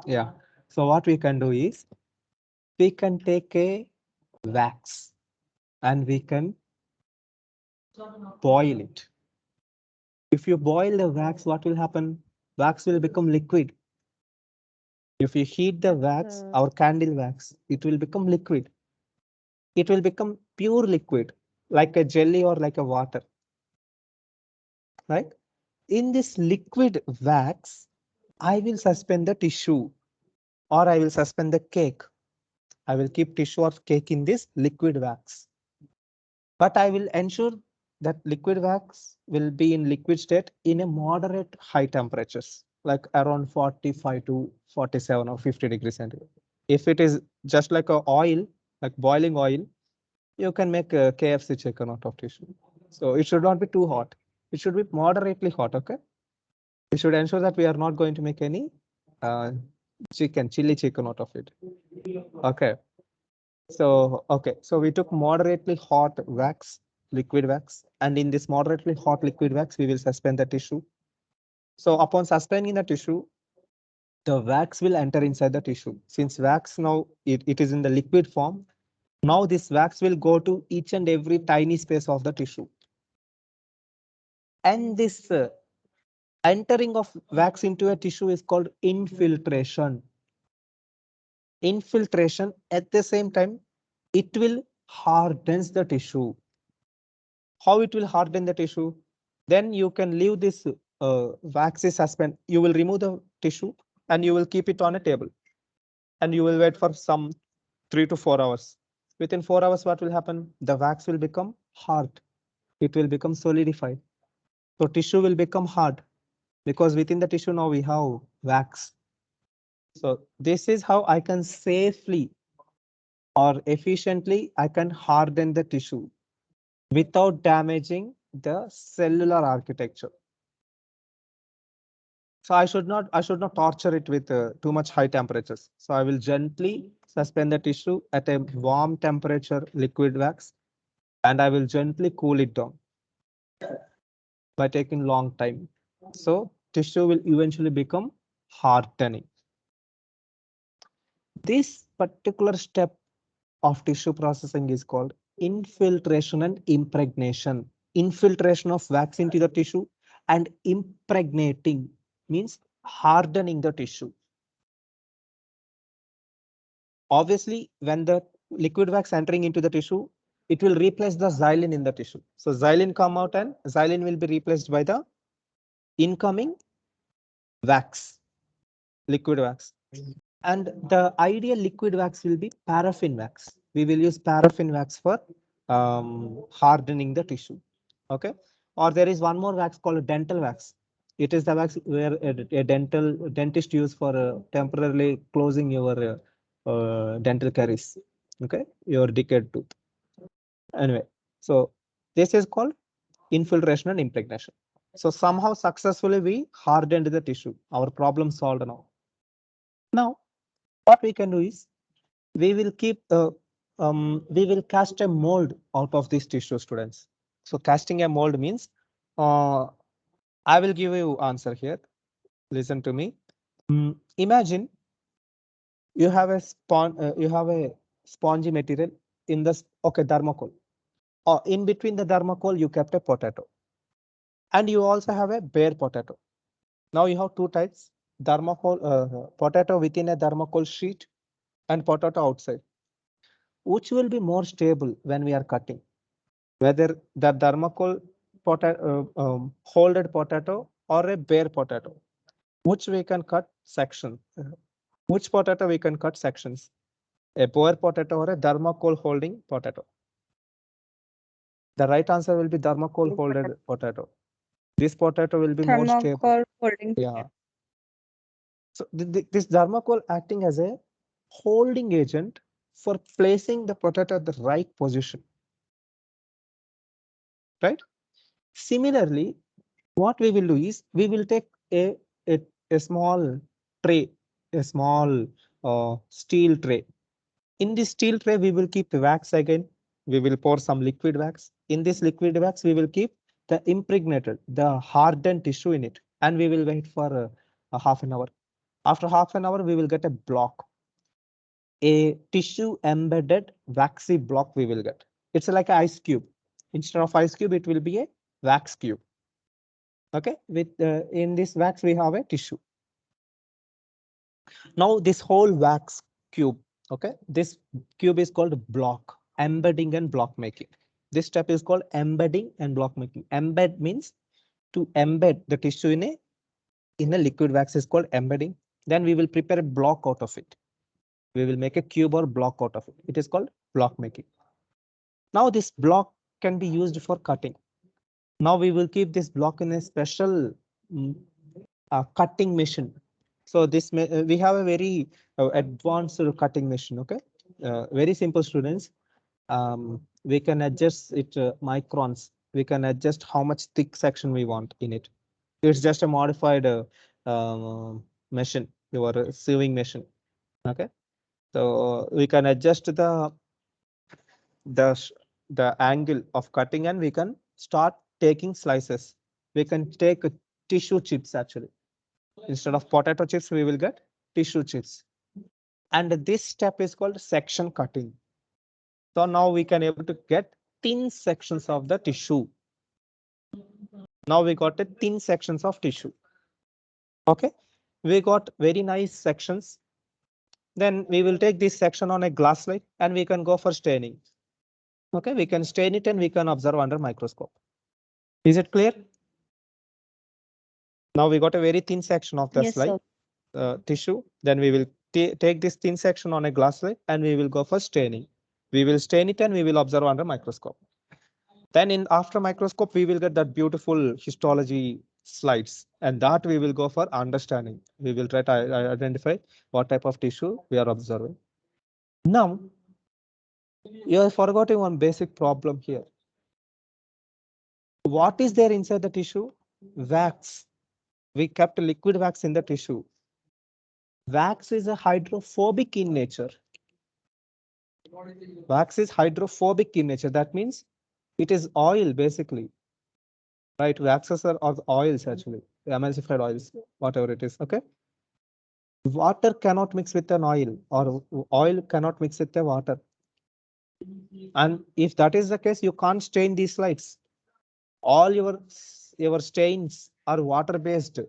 yeah. So what we can do is we can take a wax and we can boil it. If you boil the wax, what will happen? Wax will become liquid. If you heat the wax, our candle wax, it will become liquid. It will become pure liquid, like a jelly or like a water. Right? In this liquid wax, I will suspend the tissue or I will suspend the cake. I will keep tissue or cake in this liquid wax. But I will ensure that liquid wax will be in liquid state in a moderate high temperatures, like around 45 to 47 or 50 degrees centigrade. If it is just like a oil, like boiling oil, you can make a KFC chicken out of tissue. So it should not be too hot. It should be moderately hot, okay? We should ensure that we are not going to make any uh, chili chicken out of it. Okay. So, okay. So we took moderately hot wax, liquid wax, and in this moderately hot liquid wax, we will suspend the tissue. So upon suspending the tissue, the wax will enter inside the tissue. Since wax now, it is in the liquid form, now this wax will go to each and every tiny space of the tissue. And this entering of wax into a tissue is called infiltration. Infiltration at the same time, it will hardens the tissue. How it will harden the tissue? Then you can leave this waxy suspend. You will remove the tissue and you will keep it on a table. And you will wait for some 3 to 4 hours. Within 4 hours, what will happen? The wax will become hard. It will become solidified. So tissue will become hard because within the tissue now we have wax. So this is how I can safely or efficiently I can harden the tissue without damaging the cellular architecture. So I should not torture it with too much high temperatures. So I will gently suspend the tissue at a warm temperature liquid wax and I will gently cool it down by taking long time. So tissue will eventually become hardening. This particular step of tissue processing is called infiltration and impregnation. Infiltration of wax into the tissue and impregnating means hardening the tissue. Obviously, when the liquid wax entering into the tissue, it will replace the xylene in the tissue. So xylene come out and xylene will be replaced by the incoming wax, liquid wax. And the ideal liquid wax will be paraffin wax. We will use paraffin wax for hardening the tissue. Okay. Or there is one more wax called dental wax. It is the wax where a dentist use for temporarily closing your dental caries. Okay, your decayed tooth. Anyway, so this is called infiltration and impregnation. So somehow successfully we hardened the tissue. Our problem solved now. Now, what we can do is we will we will cast a mold out of this tissue, students. So casting a mold means I will give you answer here. Listen to me. Imagine you have a spongy material in the thermocol. Or in between the thermocol, you kept a potato. And you also have a bare potato. Now you have two types: potato within a thermocol sheet and potato outside. Which will be more stable when we are cutting? Whether the thermocol folded potato or a bare potato, which we can cut section. Which potato we can cut sections? A bare potato or a thermocol holding potato? The right answer will be thermocol folded potato. This potato will be more stable. Thermocol holding. Yeah. So this thermocol acting as a holding agent for placing the potato at the right position. Right? Similarly, what we will do is we will take a small tray, a small steel tray. In this steel tray, we will keep wax again. We will pour some liquid wax. In this liquid wax, we will keep the impregnated, the hardened tissue in it, and we will wait for a half an hour. After half an hour, we will get a block, a tissue embedded waxy block we will get. It's like an ice cube. Instead of ice cube, it will be a wax cube. Okay, with in this wax we have a tissue. Now this whole wax cube, okay, this cube is called block, embedding and block making. This step is called embedding and block making. Embed means to embed the tissue in a liquid wax is called embedding. Then we will prepare a block out of it. We will make a cube or block out of it. It is called block making. Now this block can be used for cutting. Now we will keep this block in a special cutting machine. So this we have a very advanced cutting machine. Okay, very simple, students. We can adjust it microns. We can adjust how much thick section we want in it. It's just a modified machine, your sewing machine. Okay, so we can adjust the angle of cutting, and we can start taking slices. We can take tissue chips actually. Instead of potato chips, we will get tissue chips. And this step is called section cutting. So now we can able to get thin sections of the tissue. Now we got a thin sections of tissue. Okay, we got very nice sections. Then we will take this section on a glass slide and we can go for staining. Okay, we can stain it and we can observe under microscope. Is it clear? Now we got a very thin section of the slide tissue. Then we will take this thin section on a glass slide and we will go for staining. We will stain it and we will observe under microscope. Then after microscope, we will get that beautiful histology slides, and that we will go for understanding. We will try to identify what type of tissue we are observing. Now, you are forgetting one basic problem here. What is there inside the tissue? Wax. We kept liquid wax in the tissue. Wax is a hydrophobic in nature. Wax is hydrophobic in nature. That means it is oil basically. Right, waxes are oils actually, emulsified oils, whatever it is. Okay. Water cannot mix with an oil, or oil cannot mix with the water. And if that is the case, you can't stain these slides. All your stains are water based.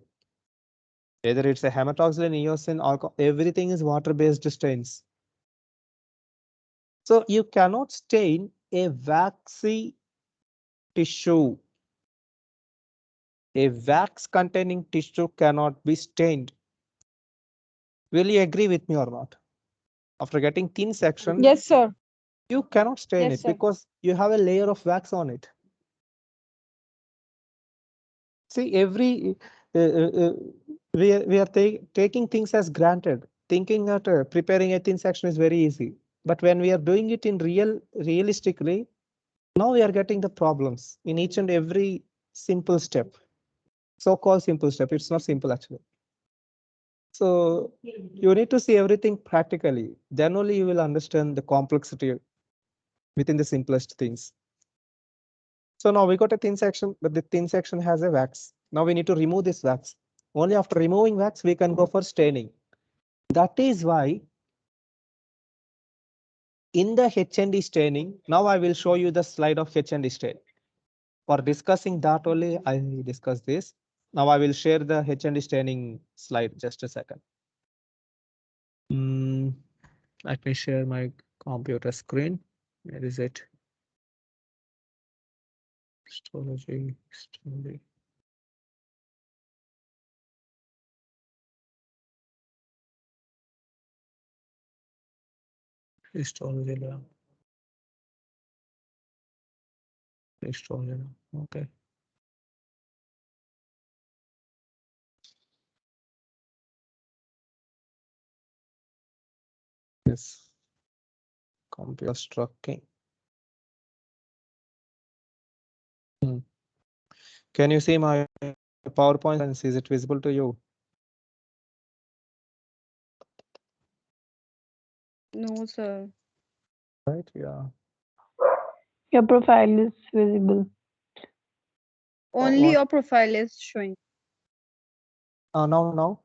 Either it's a hematoxylin, eosin, or everything is water based stains. So you cannot stain a waxy tissue. A wax containing tissue cannot be stained. Will you agree with me or not? After getting thin section, Yes, sir. you cannot stain Yes, it sir. because you have a layer of wax on it. See, we are taking things as granted, thinking that preparing a thin section is very easy. But when we are doing it in realistically, now we are getting the problems in each and every simple step. so-called simple step. It's not simple actually. So you need to see everything practically. Then only you will understand the complexity within the simplest things. So now we got a thin section, but the thin section has a wax. Now we need to remove this wax. Only after removing wax, we can go for staining. That is why in the H&D staining, now I will show you the slide of H&D stain. For discussing that only, I discuss this. Now I will share the H&D staining slide. Just a second. Let me share my computer screen. Where is it? Histology. Histology lab. Histology lab. Okay. Yes. Computer structuring. Can you see my PowerPoint and is it visible to you? No, sir. Right, yeah. Your profile is visible. Only what? your profile is showing. No.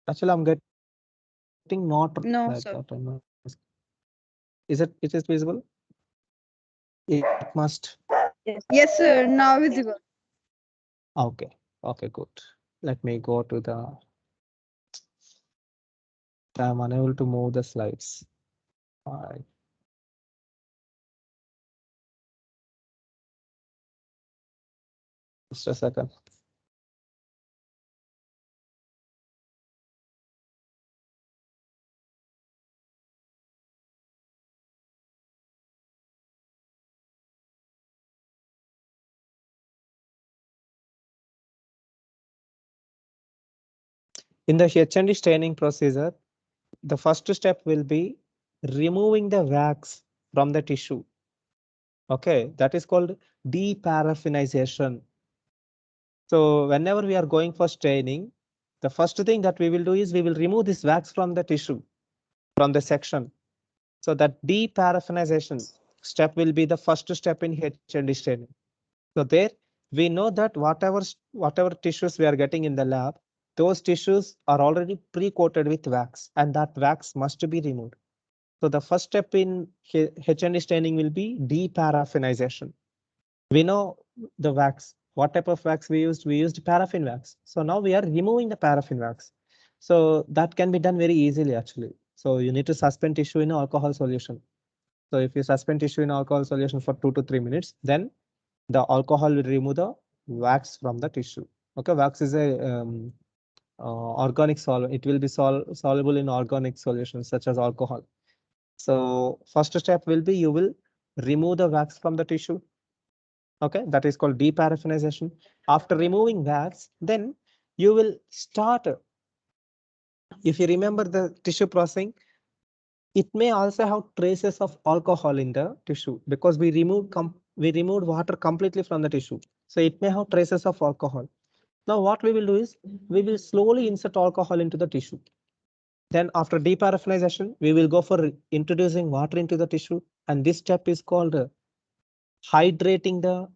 Actually, I'm getting not No, like sir. that. Is it visible? It must. Yes, sir. Now visible. Okay. Okay, good. Let me go to the. I'm unable to move the slides. All right. Just a second. In the H&D staining procedure, the first step will be removing the wax from the tissue. Okay, that is called deparaffinization. So whenever we are going for staining, the first thing that we will do is we will remove this wax from the tissue, from the section. So that deparaffinization step will be the first step in H&D staining. So there we know that whatever tissues we are getting in the lab, those tissues are already pre-coated with wax and that wax must be removed. So the first step in H&D staining will be deparaffinization. We know the wax. What type of wax we used? We used paraffin wax. So now we are removing the paraffin wax. So that can be done very easily actually. So you need to suspend tissue in alcohol solution. So if you suspend tissue in alcohol solution for 2 to 3 minutes, then the alcohol will remove the wax from the tissue. Okay, wax is a organic solvent. It will be soluble in organic solutions such as alcohol. So first step will be you will remove the wax from the tissue. Okay, that is called deparaffinization. After removing wax, then you will start. If you remember the tissue processing, it may also have traces of alcohol in the tissue because we removed water completely from the tissue. So it may have traces of alcohol. Now what we will do is we will slowly insert alcohol into the tissue. Then after deparaffinization, we will go for introducing water into the tissue. And this step is called hydrating the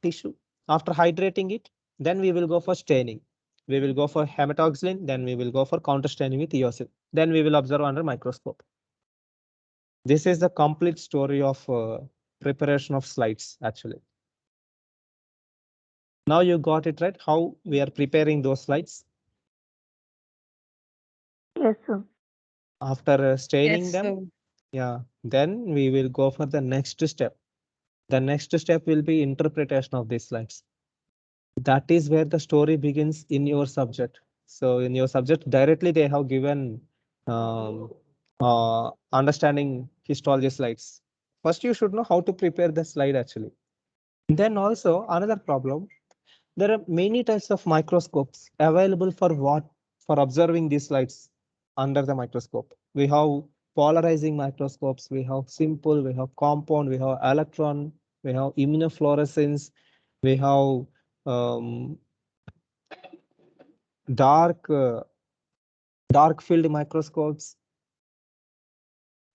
tissue. After hydrating it, then we will go for staining. We will go for hematoxylin, then we will go for counter staining with eosin. Then we will observe under microscope. This is the complete story of preparation of slides actually. Now you got it right, how we are preparing those slides. Yes, sir. After staining Yes, them, sir. yeah, then we will go for the next step. The next step will be interpretation of these slides. That is where the story begins in your subject. So in your subject, directly they have given understanding histology slides. First, you should know how to prepare the slide actually. Then also another problem, there are many types of microscopes available for observing these slides under the microscope. We have polarizing microscopes, we have simple, we have compound, we have electron, we have immunofluorescence, we have dark field microscopes.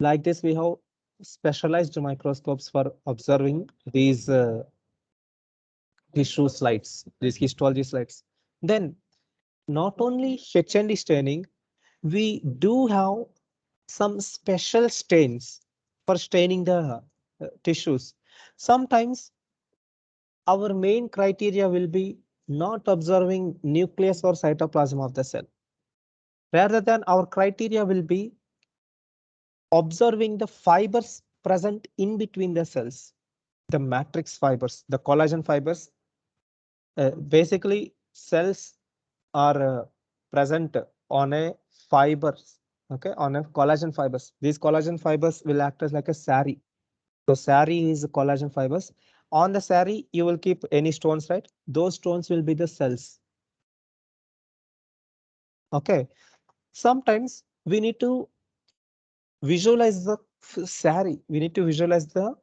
Like this, we have specialized microscopes for observing these tissue slides, these histology slides. Then not only H&E staining, we do have some special stains for staining the tissues. Sometimes our main criteria will be not observing nucleus or cytoplasm of the cell. Rather than our criteria will be observing the fibers present in between the cells, the matrix fibers, the collagen fibers. Basically, cells are present on a fibers, okay, on a collagen fibers. These collagen fibers will act as like a sari. So sari is collagen fibers. On the sari, you will keep any stones, right? Those stones will be the cells. Okay. Sometimes we need to visualize the sari. We need to visualize the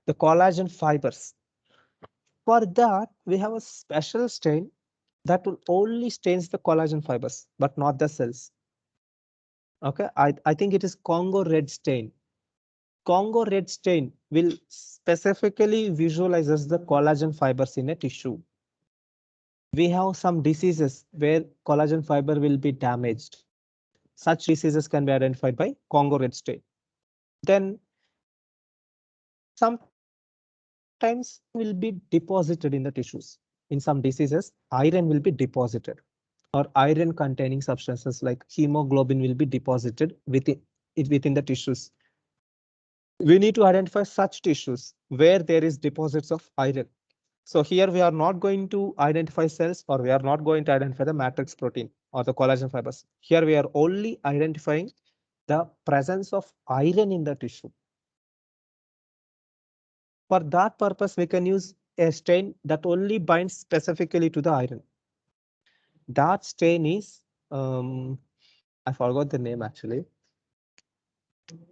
collagen fibers. For that, we have a special stain that will only stains the collagen fibers, but not the cells. Okay, I think it is Congo red stain. Congo red stain will specifically visualizes the collagen fibers in a tissue. We have some diseases where collagen fiber will be damaged. Such diseases can be identified by Congo red stain. Then sometimes will be deposited in the tissues. In some diseases, iron will be deposited, or iron containing substances like hemoglobin will be deposited within the tissues. We need to identify such tissues where there is deposits of iron. So here we are not going to identify cells, or we are not going to identify the matrix protein or the collagen fibers. Here we are only identifying the presence of iron in the tissue. For that purpose, we can use a stain that only binds specifically to the iron. That stain is, I forgot the name actually.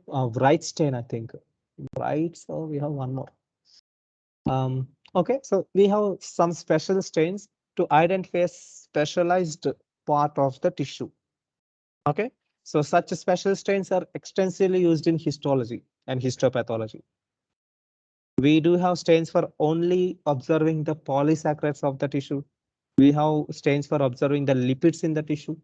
Wright stain, I think. Right, so we have one more. Okay, so we have some special stains to identify a specialized part of the tissue. Okay, so such special stains are extensively used in histology and histopathology. We do have stains for only observing the polysaccharides of the tissue. We have stains for observing the lipids in the tissue.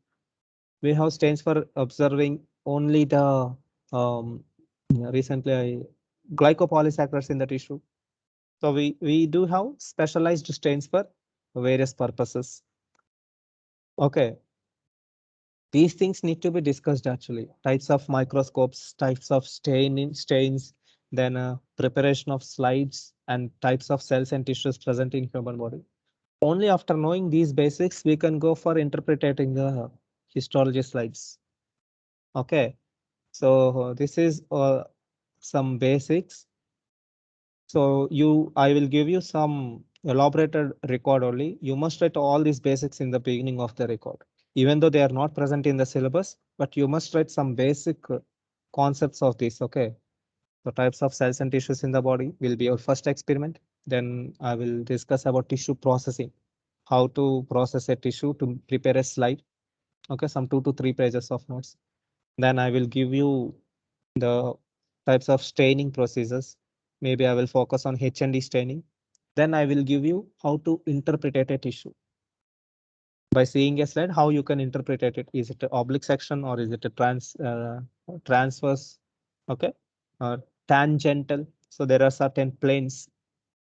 We have stains for observing only the glycopolysaccharides in the tissue. So we do have specialized stains for various purposes. Okay. These things need to be discussed actually. Types of microscopes, types of stains, then preparation of slides, and types of cells and tissues present in human body. Only after knowing these basics, we can go for interpreting the histology slides. Okay. So this is some basics. So I will give you some elaborated record only. You must write all these basics in the beginning of the record, even though they are not present in the syllabus, but you must write some basic concepts of this. Okay. So types of cells and tissues in the body will be our first experiment. Then I will discuss about tissue processing, how to process a tissue to prepare a slide. Okay, some 2 to 3 pages of notes. Then I will give you the types of staining procedures. Maybe I will focus on H&E staining. Then I will give you how to interpret a tissue. By seeing a slide, how you can interpret it. Is it an oblique section, or is it a transverse? Okay, or tangential. So there are certain planes.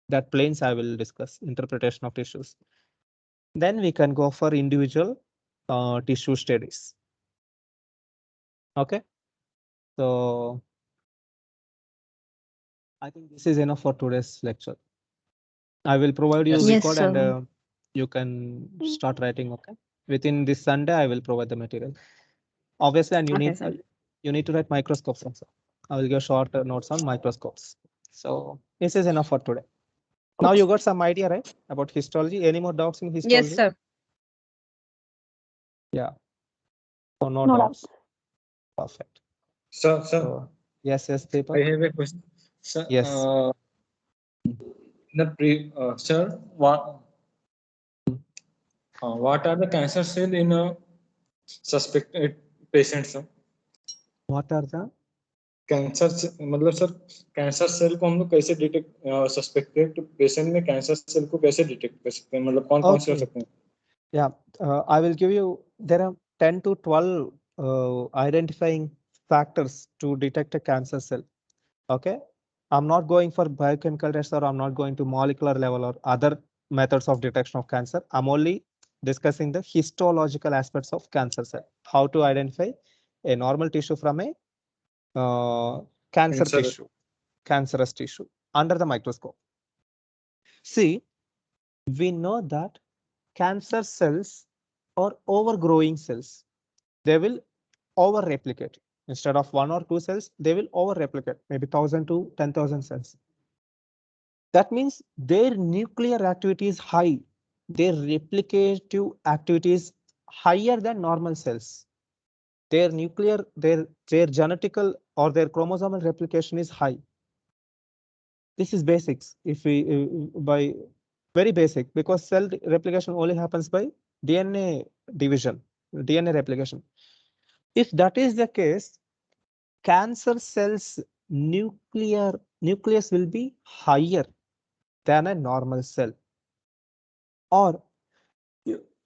That planes I will discuss interpretation of tissues. Then we can go for individual tissue studies. Okay, so I think this is enough for today's lecture. I will provide you Yes. Yes, record, sir. and you can start writing. Okay, within this Sunday, I will provide the material. Obviously, and Okay, sir. you need to write microscopes also. I will give short notes on microscopes. So this is enough for today. Now you got some idea, right, about histology? Any more doubts in histology? Yes, sir. Yeah. So no No doubts. Perfect. Sir, So yes, I Deepak. have a question. Sir, Yes. sir, what What are the cancer cell in a suspected patient, sir? What are the cancer मतलब sir cancer cell को हम लोग कैसे detect suspected patient में cancer cell को कैसे detect कर सकते हैं, मतलब कौन कौन से हो Okay. सकते हैं? Yeah, I will give you, there are 10 to 12 identifying factors to detect a cancer cell. Okay. I'm not going for biochemical tests, or I'm not going to molecular level or other methods of detection of cancer. I'm only discussing the histological aspects of cancer cell. How to identify a normal tissue from a cancer Cancer. tissue, cancerous tissue under the microscope. See, we know that cancer cells are overgrowing cells. They will over replicate. Instead of 1 or 2 cells, they will over replicate, maybe 1,000 to 10,000 cells. That means their nuclear activity is high. Their replicative activity is higher than normal cells. Their nuclear, their genetical or their chromosomal replication is high. This is basics. If we by very basic, because cell replication only happens by DNA division, DNA replication. If that is the case, cancer cells nucleus will be higher than a normal cell. Or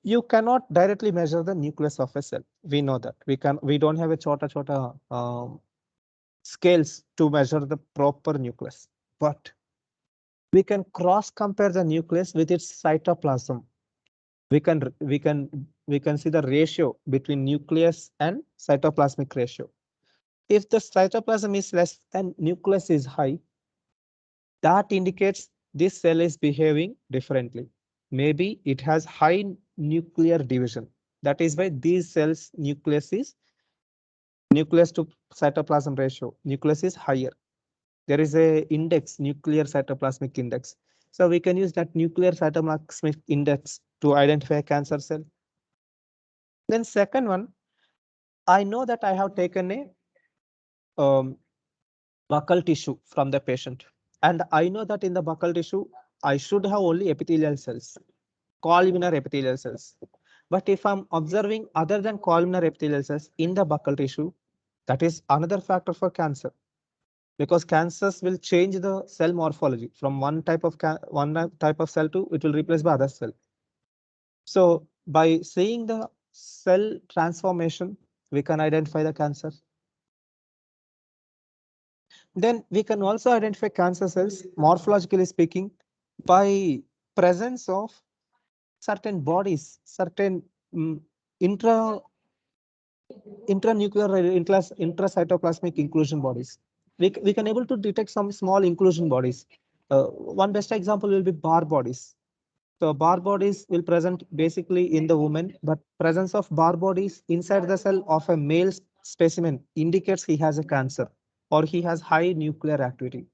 you cannot directly measure the nucleus of a cell. We know that we don't have a chota scales to measure the proper nucleus, but we can cross compare the nucleus with its cytoplasm. We can see the ratio between nucleus and cytoplasmic ratio. If the cytoplasm is less and nucleus is high, that indicates this cell is behaving differently. Maybe it has high nuclear division. That is why these cells nucleus to cytoplasm ratio, nucleus is higher. There is a index, nuclear cytoplasmic index. So we can use that nuclear cytoplasmic index to identify a cancer cell. Then second one, I know that I have taken a buccal tissue from the patient, and I know that in the buccal tissue, I should have only epithelial cells, columnar epithelial cells. But if I'm observing other than columnar epithelial cells in the buccal tissue, that is another factor for cancer, because cancers will change the cell morphology from one type of cell to it will replace by other cell. So by seeing the cell transformation, we can identify the cancer. Then we can also identify cancer cells, morphologically speaking, by presence of certain bodies, certain intranuclear intracytoplasmic inclusion bodies. We can able to detect some small inclusion bodies. One best example will be Barr bodies. So Barr bodies will present basically in the woman, but presence of Barr bodies inside the cell of a male specimen indicates he has a cancer or he has high nuclear activity.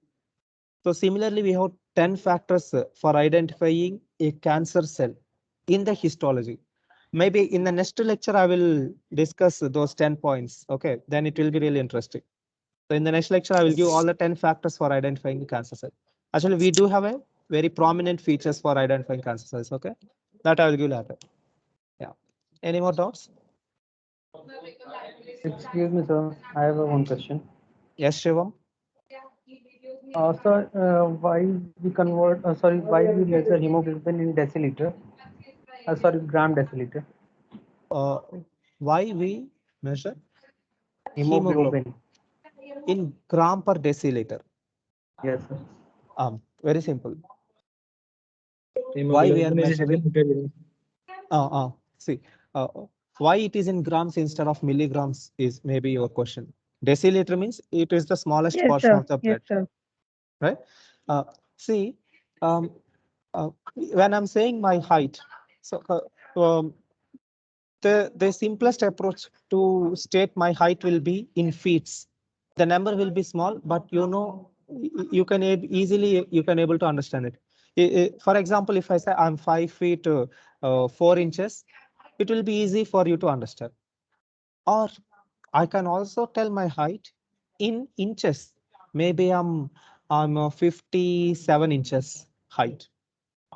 So similarly, we have 10 factors for identifying a cancer cell in the histology. Maybe in the next lecture, I will discuss those 10 points. Okay, then it will be really interesting. So in the next lecture, I will give all the 10 factors for identifying the cancer cell. Actually, we do have a very prominent features for identifying cancer cells. Okay, that I will give later. Yeah. Any more doubts? Excuse me, sir. I have one question. Yes, Shivam. Sir, why we convert? Why we measure hemoglobin in deciliter? Gram deciliter. Why we measure Hemoglobin. in gram per deciliter? Yes, sir. Very simple. Why we are measuring? See, why it is in grams instead of milligrams is maybe your question. Deciliter means it is the smallest Yes, portion sir. of the Yes, blood, sir. right? See, when I'm saying my height, so the simplest approach to state my height will be in feet. The number will be small, but you can easily able to understand it. For example, if I say I'm 5 feet 4 inches, it will be easy for you to understand. Or I can also tell my height in inches. Maybe I'm 57 inches height,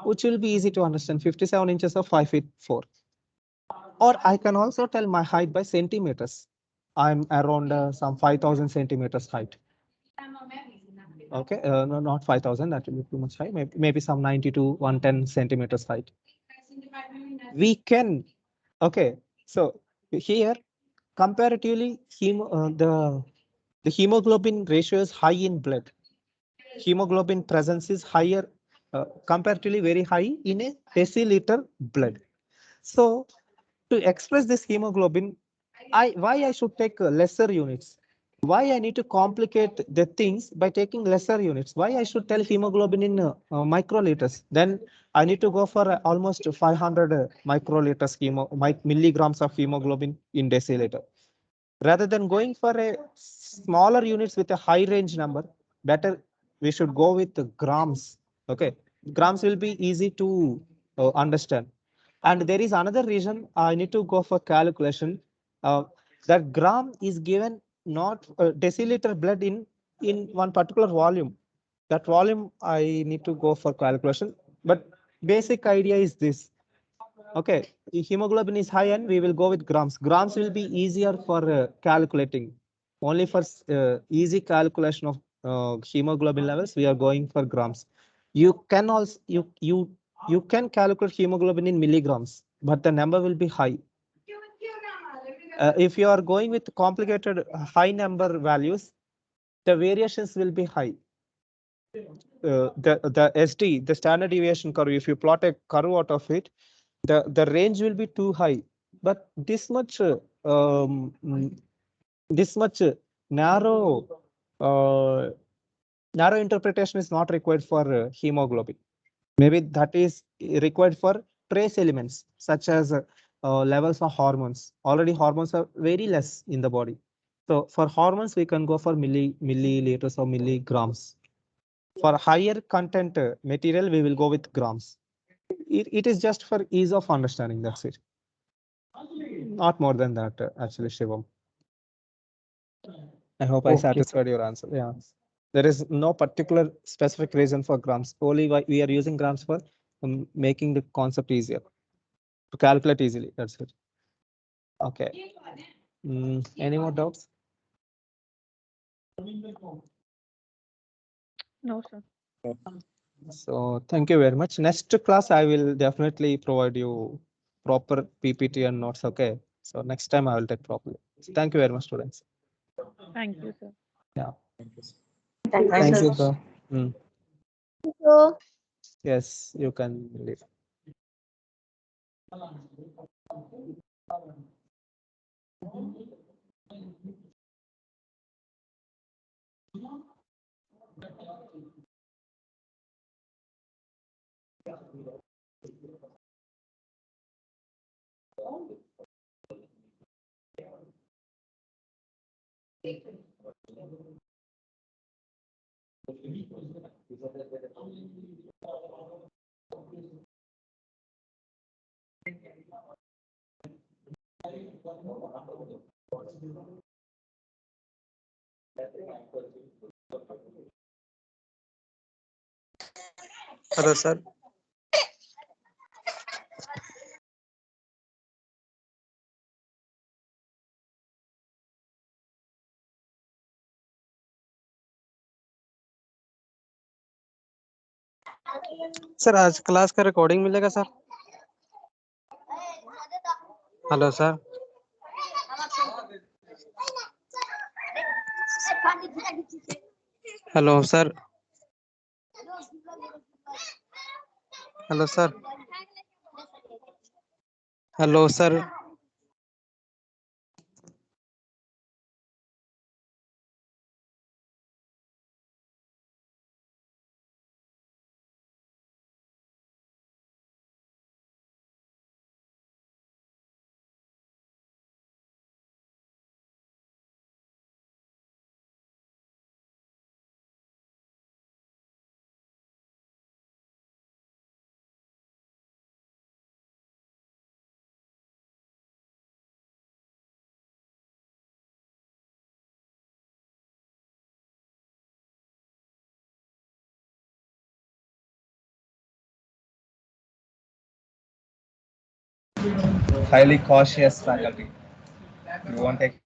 which will be easy to understand. 57 inches of 5 feet 4. Or I can also tell my height by centimeters. I'm around some 5,000 centimeters height. Okay, no, not 5,000, that will be too much high. Maybe some 90 to 110 centimeters height. We can, okay, so here comparatively, the hemoglobin ratio is high in blood. Hemoglobin presence is higher, comparatively very high in a deciliter blood. So to express this hemoglobin, why I should take lesser units? Why I need to complicate the things by taking lesser units? Why I should tell hemoglobin in microliters? Then I need to go for almost 500 microliters milligrams of hemoglobin in deciliter. Rather than going for a smaller units with a high range number, better we should go with the grams. Okay, grams will be easy to understand. And there is another reason I need to go for calculation. That gram is given not deciliter blood in one particular volume. That volume I need to go for calculation. But basic idea is this. Okay, hemoglobin is high and we will go with grams. Grams will be easier for calculating. Only for easy calculation of hemoglobin levels, we are going for grams. You can also you can calculate hemoglobin in milligrams, but the number will be high. If you are going with complicated high number values, the variations will be high. The SD, the standard deviation curve, if you plot a curve out of it, the range will be too high. But this much narrow narrow interpretation is not required for hemoglobin. Maybe that is required for trace elements such as levels of hormones. Already hormones are very less in the body. So for hormones, we can go for milliliters or milligrams. For higher content material, we will go with grams. It is just for ease of understanding. That's it. Not more than that, actually, Shivam. I hope I Okay. satisfied your answer. Yeah. There is no particular specific reason for grams. Only why we are using grams for making the concept easier to calculate easily. That's it. Okay. Any more doubts? No, sir. So thank you very much. Next class, I will definitely provide you proper PPT and notes. Okay. So next time I will take properly. So thank you very much, students. Thank you, sir. Yeah. Thank you, sir. Thank you, sir. So, Yes, you can leave. Hello, sir. Sir आज class का recording मिलेगा sir? Hello sir. Hello sir. Hello sir. Hello sir. highly cautious faculty. You won't take